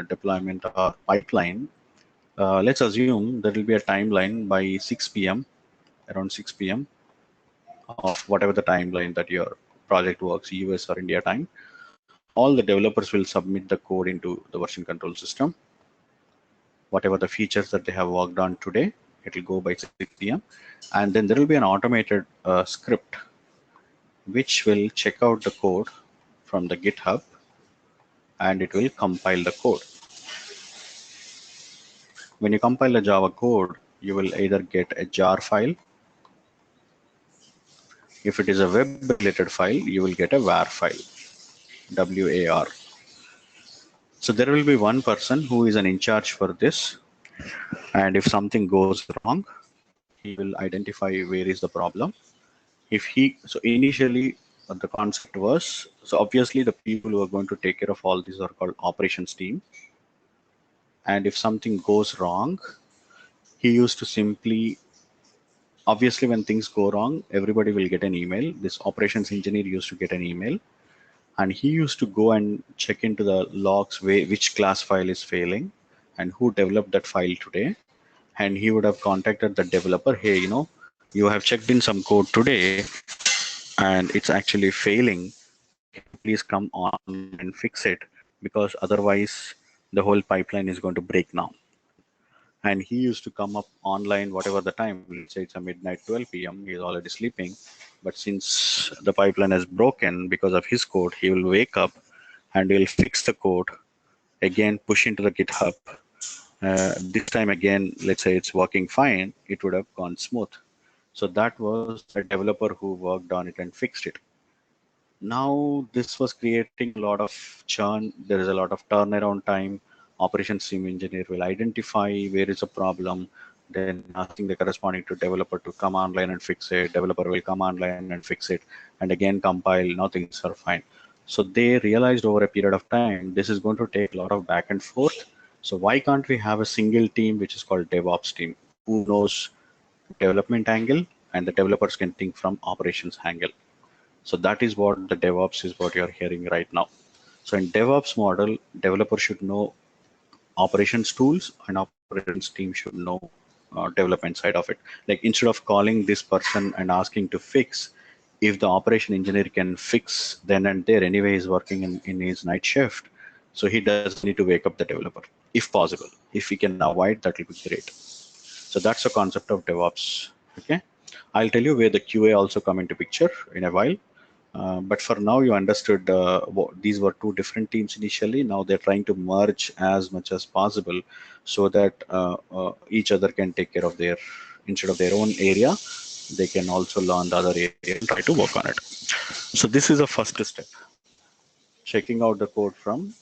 deployment or pipeline, let's assume there will be a timeline by 6 p.m. around 6 p.m. of whatever the timeline that your project works, US or India time. All the developers will submit the code into the version control system. Whatever the features that they have worked on today, it will go by 6 p.m. And then there will be an automated script which will check out the code from the GitHub, and it will compile the code. When you compile a Java code, you will either get a jar file. If it is a web-related file, you will get a WAR file, WAR. So there will be one person who is in charge for this, and if something goes wrong, he will identify where is the problem. So initially the concept was, so obviously the people who are going to take care of all these are called operations team. And if something goes wrong, he used to simply, obviously when things go wrong, everybody will get an email. This operations engineer used to get an email, and he used to go and check into the logs which class file is failing and who developed that file today. And he would have contacted the developer, hey, you have checked in some code today and it's actually failing. Can you please come on and fix it? Because otherwise the whole pipeline is going to break now. And he used to come up online, whatever the time, let's say it's a midnight 12 p.m. He's already sleeping. But since the pipeline is broken because of his code, he will wake up and he'll fix the code, again push into the GitHub. This time again, let's say it's working fine, it would have gone smooth. So that was a developer who worked on it and fixed it. Now this was creating a lot of churn. There is a lot of turnaround time. Operations team engineer will identify where is a problem, then asking the corresponding to developer to come online and fix it. Developer will come online and fix it, and again compile. Now things are fine. So they realized over a period of time, this is going to take a lot of back and forth. So why can't we have a single team which is called DevOps team, who knows development angle, and the developers can think from operations angle. So that is what the DevOps is, what you're hearing right now. So in DevOps model, developer should know operations tools and operations team should know development side of it. Like instead of calling this person and asking to fix, if the operation engineer can fix then and there, anyway he's working in his night shift, so he doesn't need to wake up the developer if possible. If we can avoid, that will be great. So that's the concept of DevOps. Okay, I'll tell you where the QA also come into picture in a while. But for now, you understood these were two different teams initially. Now they're trying to merge as much as possible so that each other can take care of their, instead of their own area, they can also learn the other area and try to work on it. So this is a first step, checking out the code from,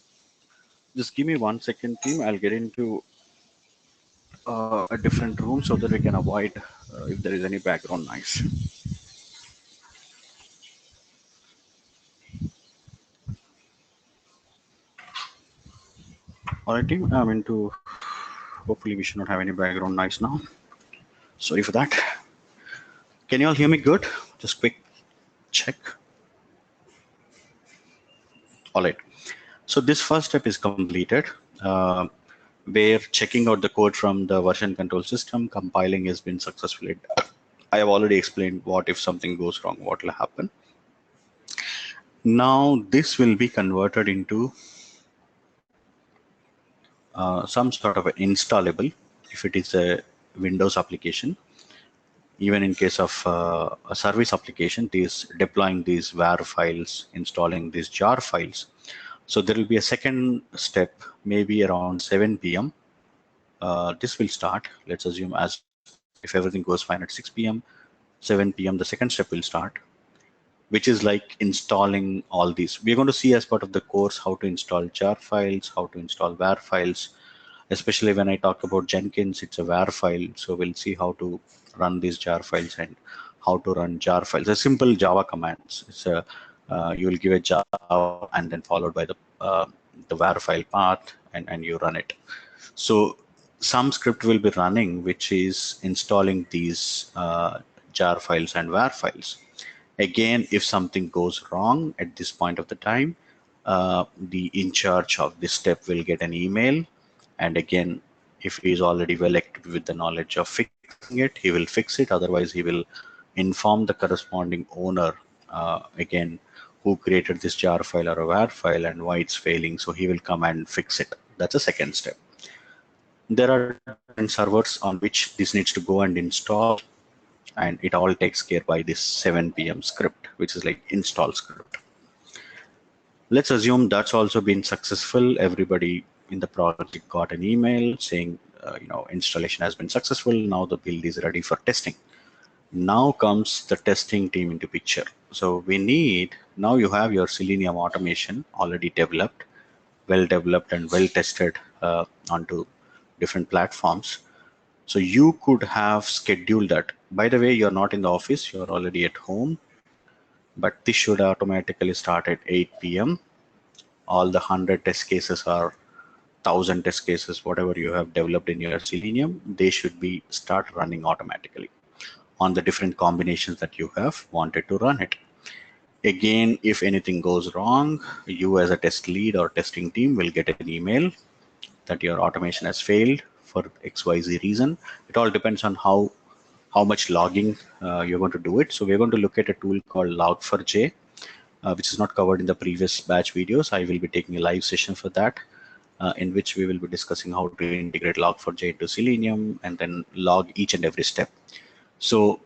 just give me 1 second team, I'll get into a different room so that we can avoid if there is any background noise. All right, team, I'm into, hopefully we should not have any background noise now. Sorry for that. Can you all hear me good? Just quick check. All right. So this first step is completed. Where checking out the code from the version control system, compiling has been successfully done. I have already explained what if something goes wrong, what will happen. Now this will be converted into some sort of an installable, if it is a Windows application. Even in case of a service application, this deploying these var files, installing these jar files. So there will be a second step, maybe around 7 p.m. This will start. Let's assume as if everything goes fine at 6 p.m., 7 p.m. the second step will start, which is like installing all these. We're going to see as part of the course how to install jar files, how to install var files. Especially when I talk about Jenkins, it's a var file. So we'll see how to run these jar files and how to run jar files. A simple Java commands. It's a you will give a Java and then followed by the var file path, and you run it. So some script will be running which is installing these jar files and var files. Again, if something goes wrong at this point of the time, the in charge of this step will get an email. And again, if he is already well equipped with the knowledge of fixing it, he will fix it. Otherwise, he will inform the corresponding owner, again, who created this jar file or a var file and why it's failing. So he will come and fix it. That's a second step. There are different servers on which this needs to go and install, and it all takes care by this 7 p.m. script, which is like install script. Let's assume that's also been successful. Everybody in the project got an email saying, installation has been successful. Now the build is ready for testing. Now comes the testing team into picture. So we need, now you have your Selenium automation already developed, well developed and well tested onto different platforms. So you could have scheduled that. By the way, you're not in the office, you're already at home, but this should automatically start at 8 p.m. All the 100 test cases or 1,000 test cases, whatever you have developed in your Selenium, they should be start running automatically on the different combinations that you have wanted to run it. Again, if anything goes wrong, you as a test lead or testing team will get an email that your automation has failed for XYZ reason. It all depends on how much logging you're going to do it. So we're going to look at a tool called Log4j, which is not covered in the previous batch videos. I will be taking a live session for that, in which we will be discussing how to integrate Log4j into Selenium and then log each and every step. So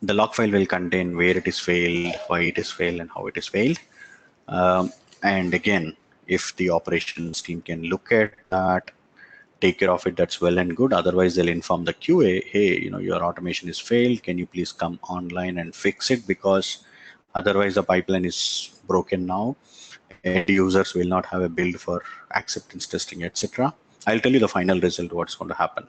the log file will contain where it is failed, why it is failed, and how it is failed. And again, if the operations team can look at that, take care of it, that's well and good. Otherwise, they'll inform the QA, hey, your automation is failed. Can you please come online and fix it? Because otherwise the pipeline is broken now. End users will not have a build for acceptance testing, etc. I'll tell you the final result, what's going to happen.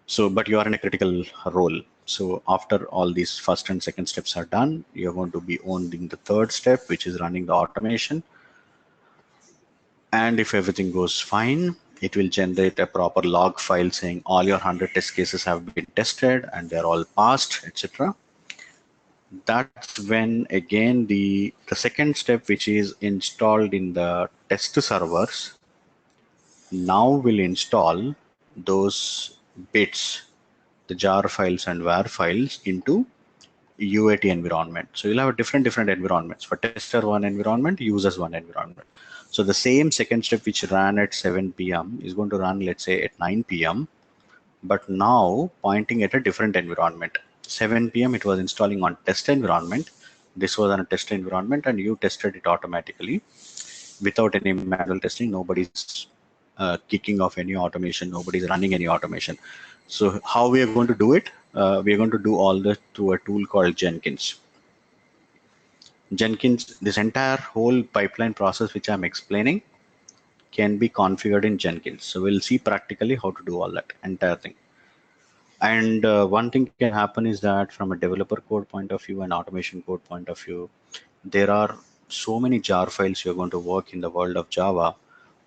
So, but you are in a critical role. So after all these first and second steps are done, you're going to be owning the third step, which is running the automation. And if everything goes fine, it will generate a proper log file saying all your 100 test cases have been tested and they're all passed, etc. That's when again the second step, which is installed in the test servers, now will install those bits, the jar files and var files into UAT environment. So you'll have different environments. For tester one environment, users one environment. So the same second step which ran at 7 p.m. is going to run, let's say, at 9 p.m. but now pointing at a different environment. 7 p.m. it was installing on test environment. This was on a test environment, and you tested it automatically without any manual testing. Nobody's kicking off any automation. Nobody's running any automation. So how we are going to do it? We are going to do all this through a tool called Jenkins. Jenkins, this entire whole pipeline process which I'm explaining can be configured in Jenkins. So we'll see practically how to do all that entire thing. And one thing can happen is that from a developer code point of view and automation code point of view, there are so many jar files you're going to work in the world of Java.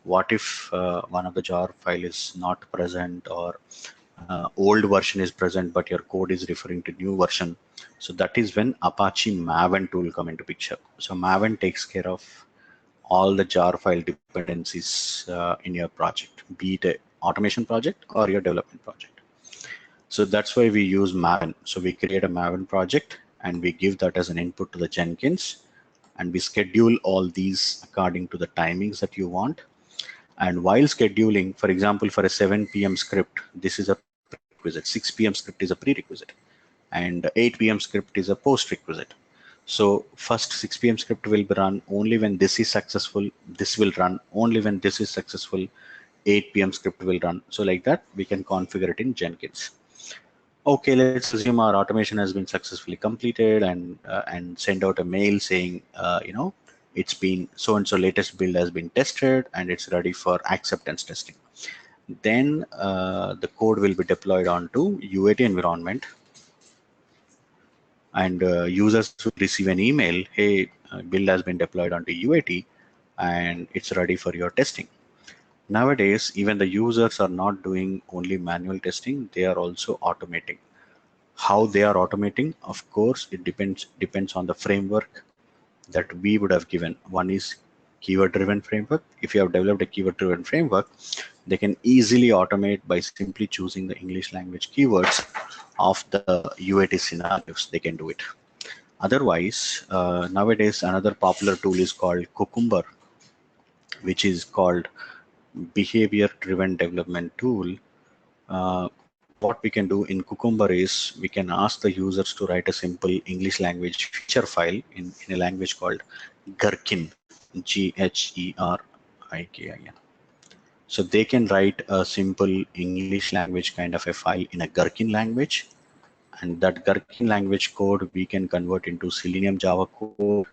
What if one of the jar file is not present, or old version is present, but your code is referring to new version? So that is when Apache Maven tool come into picture. So Maven takes care of all the jar file dependencies in your project, be it a automation project or your development project. So that's why we use Maven. So we create a Maven project and we give that as an input to the Jenkins, and we schedule all these according to the timings that you want. And while scheduling, for example, for a 7 p.m. script, this is a prerequisite. 6 p.m. script is a prerequisite, and 8 p.m. script is a post-requisite. So first 6 p.m. script will be run only when this is successful. This will run only when this is successful. 8 p.m. script will run. So like that, we can configure it in Jenkins. Okay, let's assume our automation has been successfully completed, and send out a mail saying, it's been so and so latest build has been tested and it's ready for acceptance testing. Then the code will be deployed onto UAT environment, and users will receive an email, hey, build has been deployed onto UAT and it's ready for your testing. Nowadays, even the users are not doing only manual testing, they are also automating. How they are automating, of course, it depends on the framework that we would have given. One is keyword driven framework. If you have developed a keyword driven framework, they can easily automate by simply choosing the English language keywords of the UAT scenarios. They can do it. Otherwise, nowadays another popular tool is called Cucumber, which is called behavior driven development tool. What we can do in Cucumber is we can ask the users to write a simple English language feature file in a language called Gherkin, Gherkin. So they can write a simple English language kind of a file in a Gherkin language, and that Gherkin language code we can convert into Selenium Java code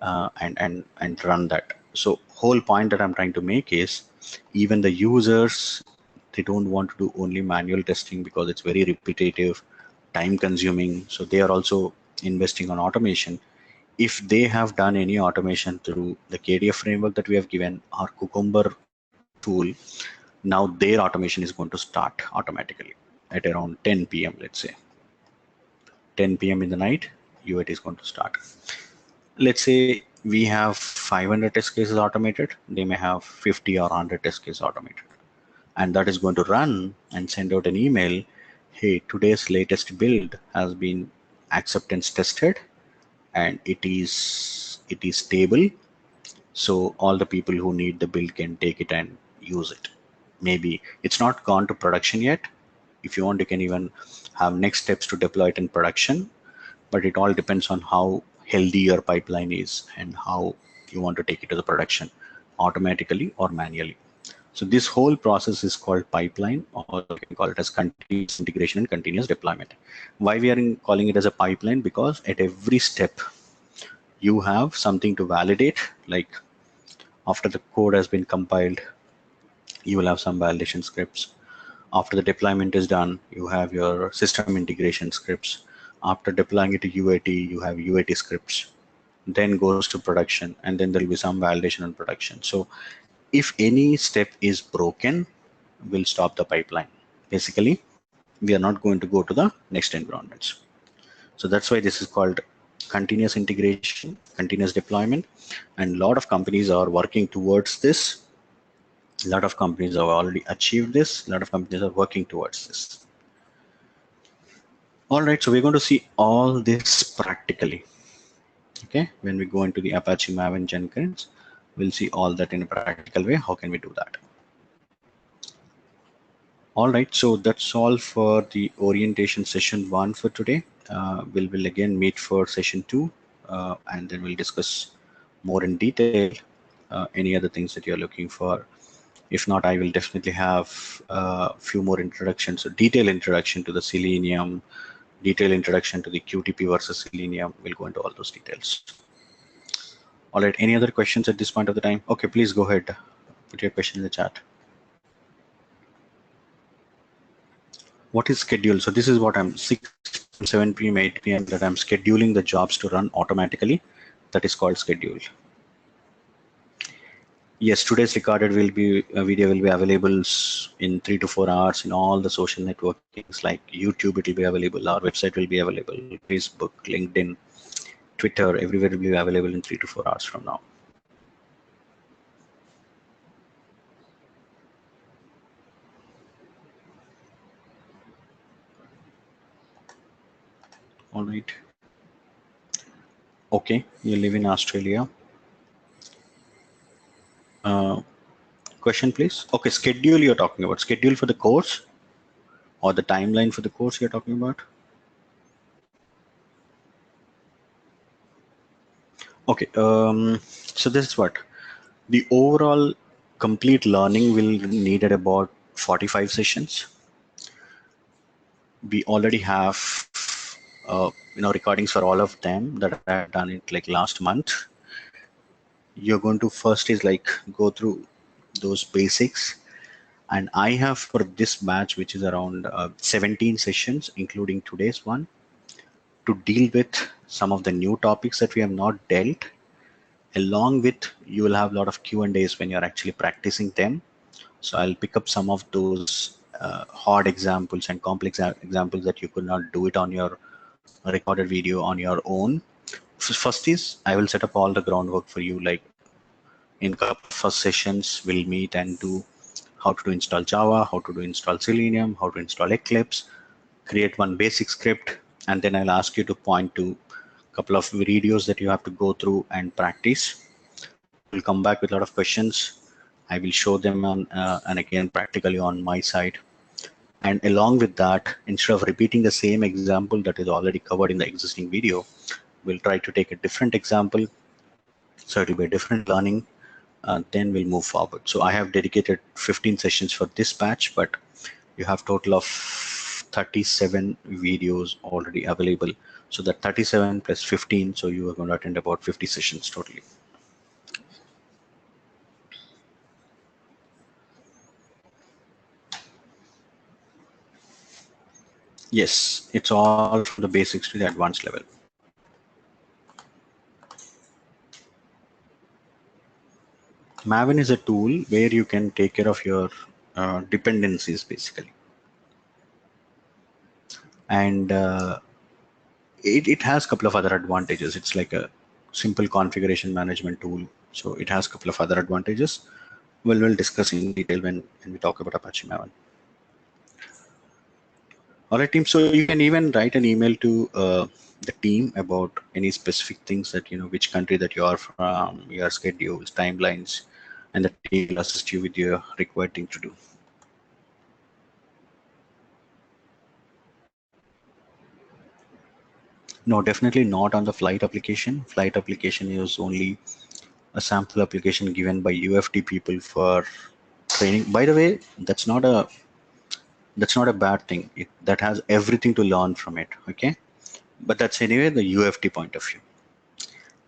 and run that. So whole point that I'm trying to make is, even the users, they don't want to do only manual testing because it's very repetitive, time consuming. So they are also investing on automation. If they have done any automation through the KDF framework that we have given, our Cucumber tool, now their automation is going to start automatically at around 10 p.m. let's say 10 p.m. in the night, UAT is going to start. Let's say we have 500 test cases automated, they may have 50 or 100 test cases automated, and that is going to run and send out an email, hey, today's latest build has been acceptance tested and it is stable, so all the people who need the build can take it and use it. Maybe it's not gone to production yet. If you want, you can even have next steps to deploy it in production, but it all depends on how healthy your pipeline is and how you want to take it to the production, automatically or manually. So this whole process is called pipeline, or you can call it as continuous integration and continuous deployment. Why we are calling it as a pipeline? Because at every step you have something to validate. Like after the code has been compiled, you will have some validation scripts. After the deployment is done, you have your system integration scripts. After deploying it to UAT, you have UAT scripts. Then goes to production, and then there will be some validation on production. So if any step is broken, we'll stop the pipeline. Basically, we are not going to go to the next environments. So that's why this is called continuous integration, continuous deployment, and a lot of companies are working towards this. A lot of companies have already achieved this. A lot of companies are working towards this. All right, so we're going to see all this practically. Okay, when we go into the Apache Maven Jenkins, we'll see all that in a practical way. How can we do that? All right, so that's all for the orientation session 1 for today. We'll again meet for session 2, and then we'll discuss more in detail any other things that you're looking for. If not, I will definitely have a few more introductions, so detailed introduction to the Selenium, detailed introduction to the QTP versus Selenium. We'll go into all those details. All right, any other questions at this point of the time? Okay, please go ahead. Put your question in the chat. What is schedule? So this is what I'm 6, 7 p.m., 8 p.m. that I'm scheduling the jobs to run automatically. That is called schedule. Yes, today's recorded video will be available in 3 to 4 hours in all the social networkings like YouTube. It will be available. Our website will be available. Facebook, LinkedIn, Twitter, everywhere will be available in 3 to 4 hours from now. All right. Okay, you live in Australia. Question, please. Okay, schedule you're talking about. Schedule for the course or the timeline for the course you're talking about? Okay, so this is what the overall complete learning will need at about 45 sessions. We already have recordings for all of them that I have done it like last month. You're going to first is like go through those basics, and I have for this batch, which is around 17 sessions including today's one, to deal with some of the new topics that we have not dealt. Along with, you will have a lot of Q&As when you're actually practicing them. So I'll pick up some of those hard examples and complex examples that you could not do it on your recorded video on your own. First is, I will set up all the groundwork for you. Like in first sessions, we'll meet and do how to install Java, how to install Selenium, how to install Eclipse, create one basic script, and then I'll ask you to point to a couple of videos that you have to go through and practice. We'll come back with a lot of questions. I will show them on and again practically on my side. And along with that, instead of repeating the same example that is already covered in the existing video, we'll try to take a different example. So it will be a different learning. Then we'll move forward. So I have dedicated 15 sessions for this batch, but you have total of 37 videos already available. So that 37 plus 15, so you are going to attend about 50 sessions totally. Yes, it's all from the basics to the advanced level. Maven is a tool where you can take care of your dependencies basically. And it has a couple of other advantages. It's like a simple configuration management tool. So it has a couple of other advantages. We'll discuss in detail when we talk about Apache Maven. All right, team. So you can even write an email to the team about any specific things that, which country that you are from, your schedules, timelines, and the team will assist you with your required thing to do. No, definitely not on the flight application. Flight application is only a sample application given by UFT people for training. By the way, that's not a bad thing. That has everything to learn from it. Okay, but that's anyway the UFT point of view.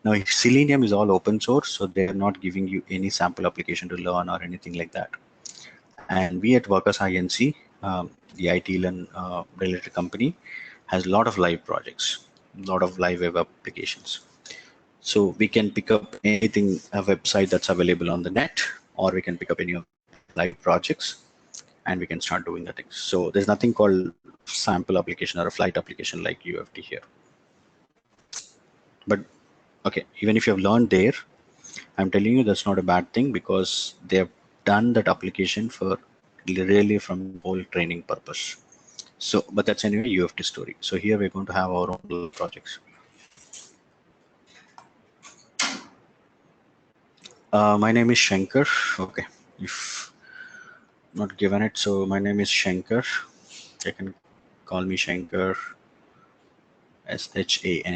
Now, Selenium is all open source, so they're not giving you any sample application to learn or anything like that. And we at Workers INC, the iTeLearn related company, has a lot of live projects, a lot of live web applications. So we can pick up anything, a website that's available on the net, or we can pick up any of live projects, and we can start doing the things. So there's nothing called sample application or a flight application like UFT here. But okay, even if you have learned there, I'm telling you that's not a bad thing, because they have done that application for really from the whole training purpose. So, but that's anyway UFT story. So here we're going to have our own little projects. My name is Shankar. Okay, if not given it, so my name is Shankar. You can call me Shankar, Shanker.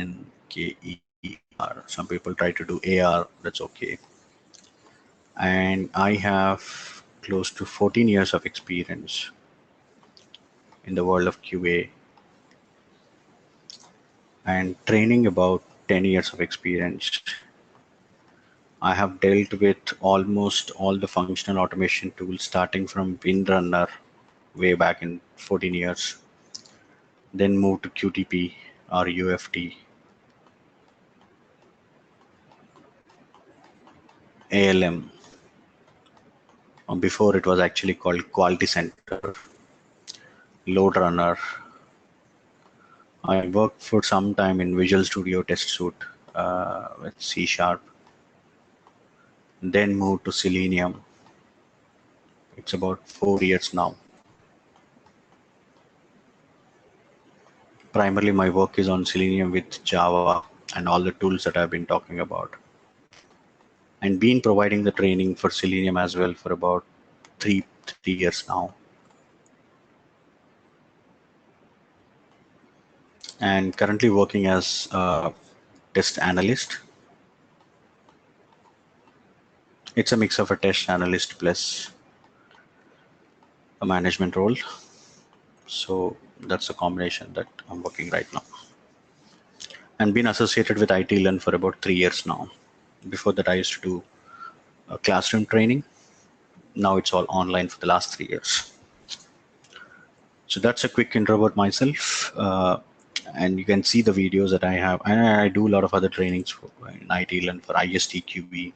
Some people try to do AR, that's okay. And I have close to 14 years of experience in the world of QA, and training about 10 years of experience. I have dealt with almost all the functional automation tools, starting from Windrunner way back in 14 years, then moved to QTP or UFT, ALM. Before it was actually called Quality Center, Load Runner. I worked for some time in Visual Studio Test Suite with C#, then moved to Selenium. It's about 4 years now. Primarily my work is on Selenium with Java and all the tools that I've been talking about. And been providing the training for Selenium as well for about three years now. And currently working as a test analyst. It's a mix of a test analyst plus a management role. So that's a combination that I'm working right now. And been associated with iTeLearn for about 3 years now. Before that, I used to do classroom training. Now it's all online for the last 3 years. So that's a quick intro about myself. And you can see the videos that I have. And I do a lot of other trainings in iTeLearn for ISTQB,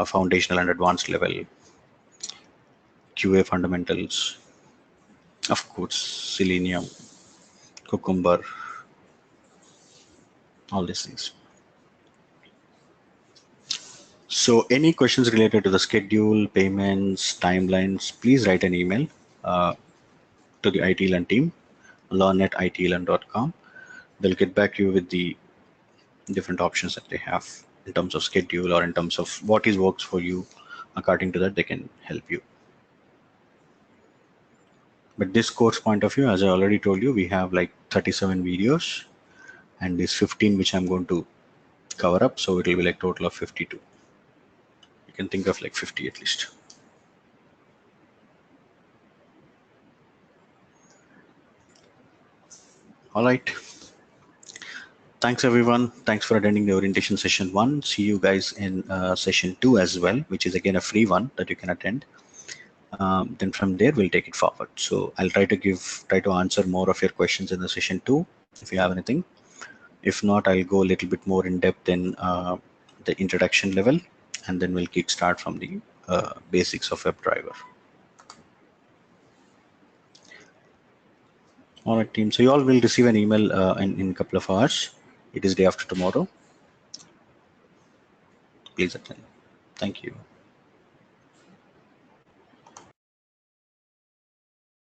foundational and advanced level, QA fundamentals, of course, Selenium, Cucumber, all these things. So any questions related to the schedule, payments, timelines, please write an email to the iTeLearn team, learn@itlearn.com. They'll get back to you with the different options that they have in terms of schedule or in terms of what is works for you. According to that, they can help you. But this course point of view, as I already told you, we have like 37 videos and this 15 which I'm going to cover up. So it will be like total of 52. You can think of like 50 at least. All right. Thanks everyone. Thanks for attending the orientation session 1. See you guys in session 2 as well, which is again a free one that you can attend. Then from there we'll take it forward. So I'll try to answer more of your questions in the session 2 if you have anything. If not, I'll go a little bit more in depth in the introduction level, and then we'll kickstart from the basics of WebDriver. All right, team. So you all will receive an email in a couple of hours. It is day after tomorrow. Please attend. Thank you.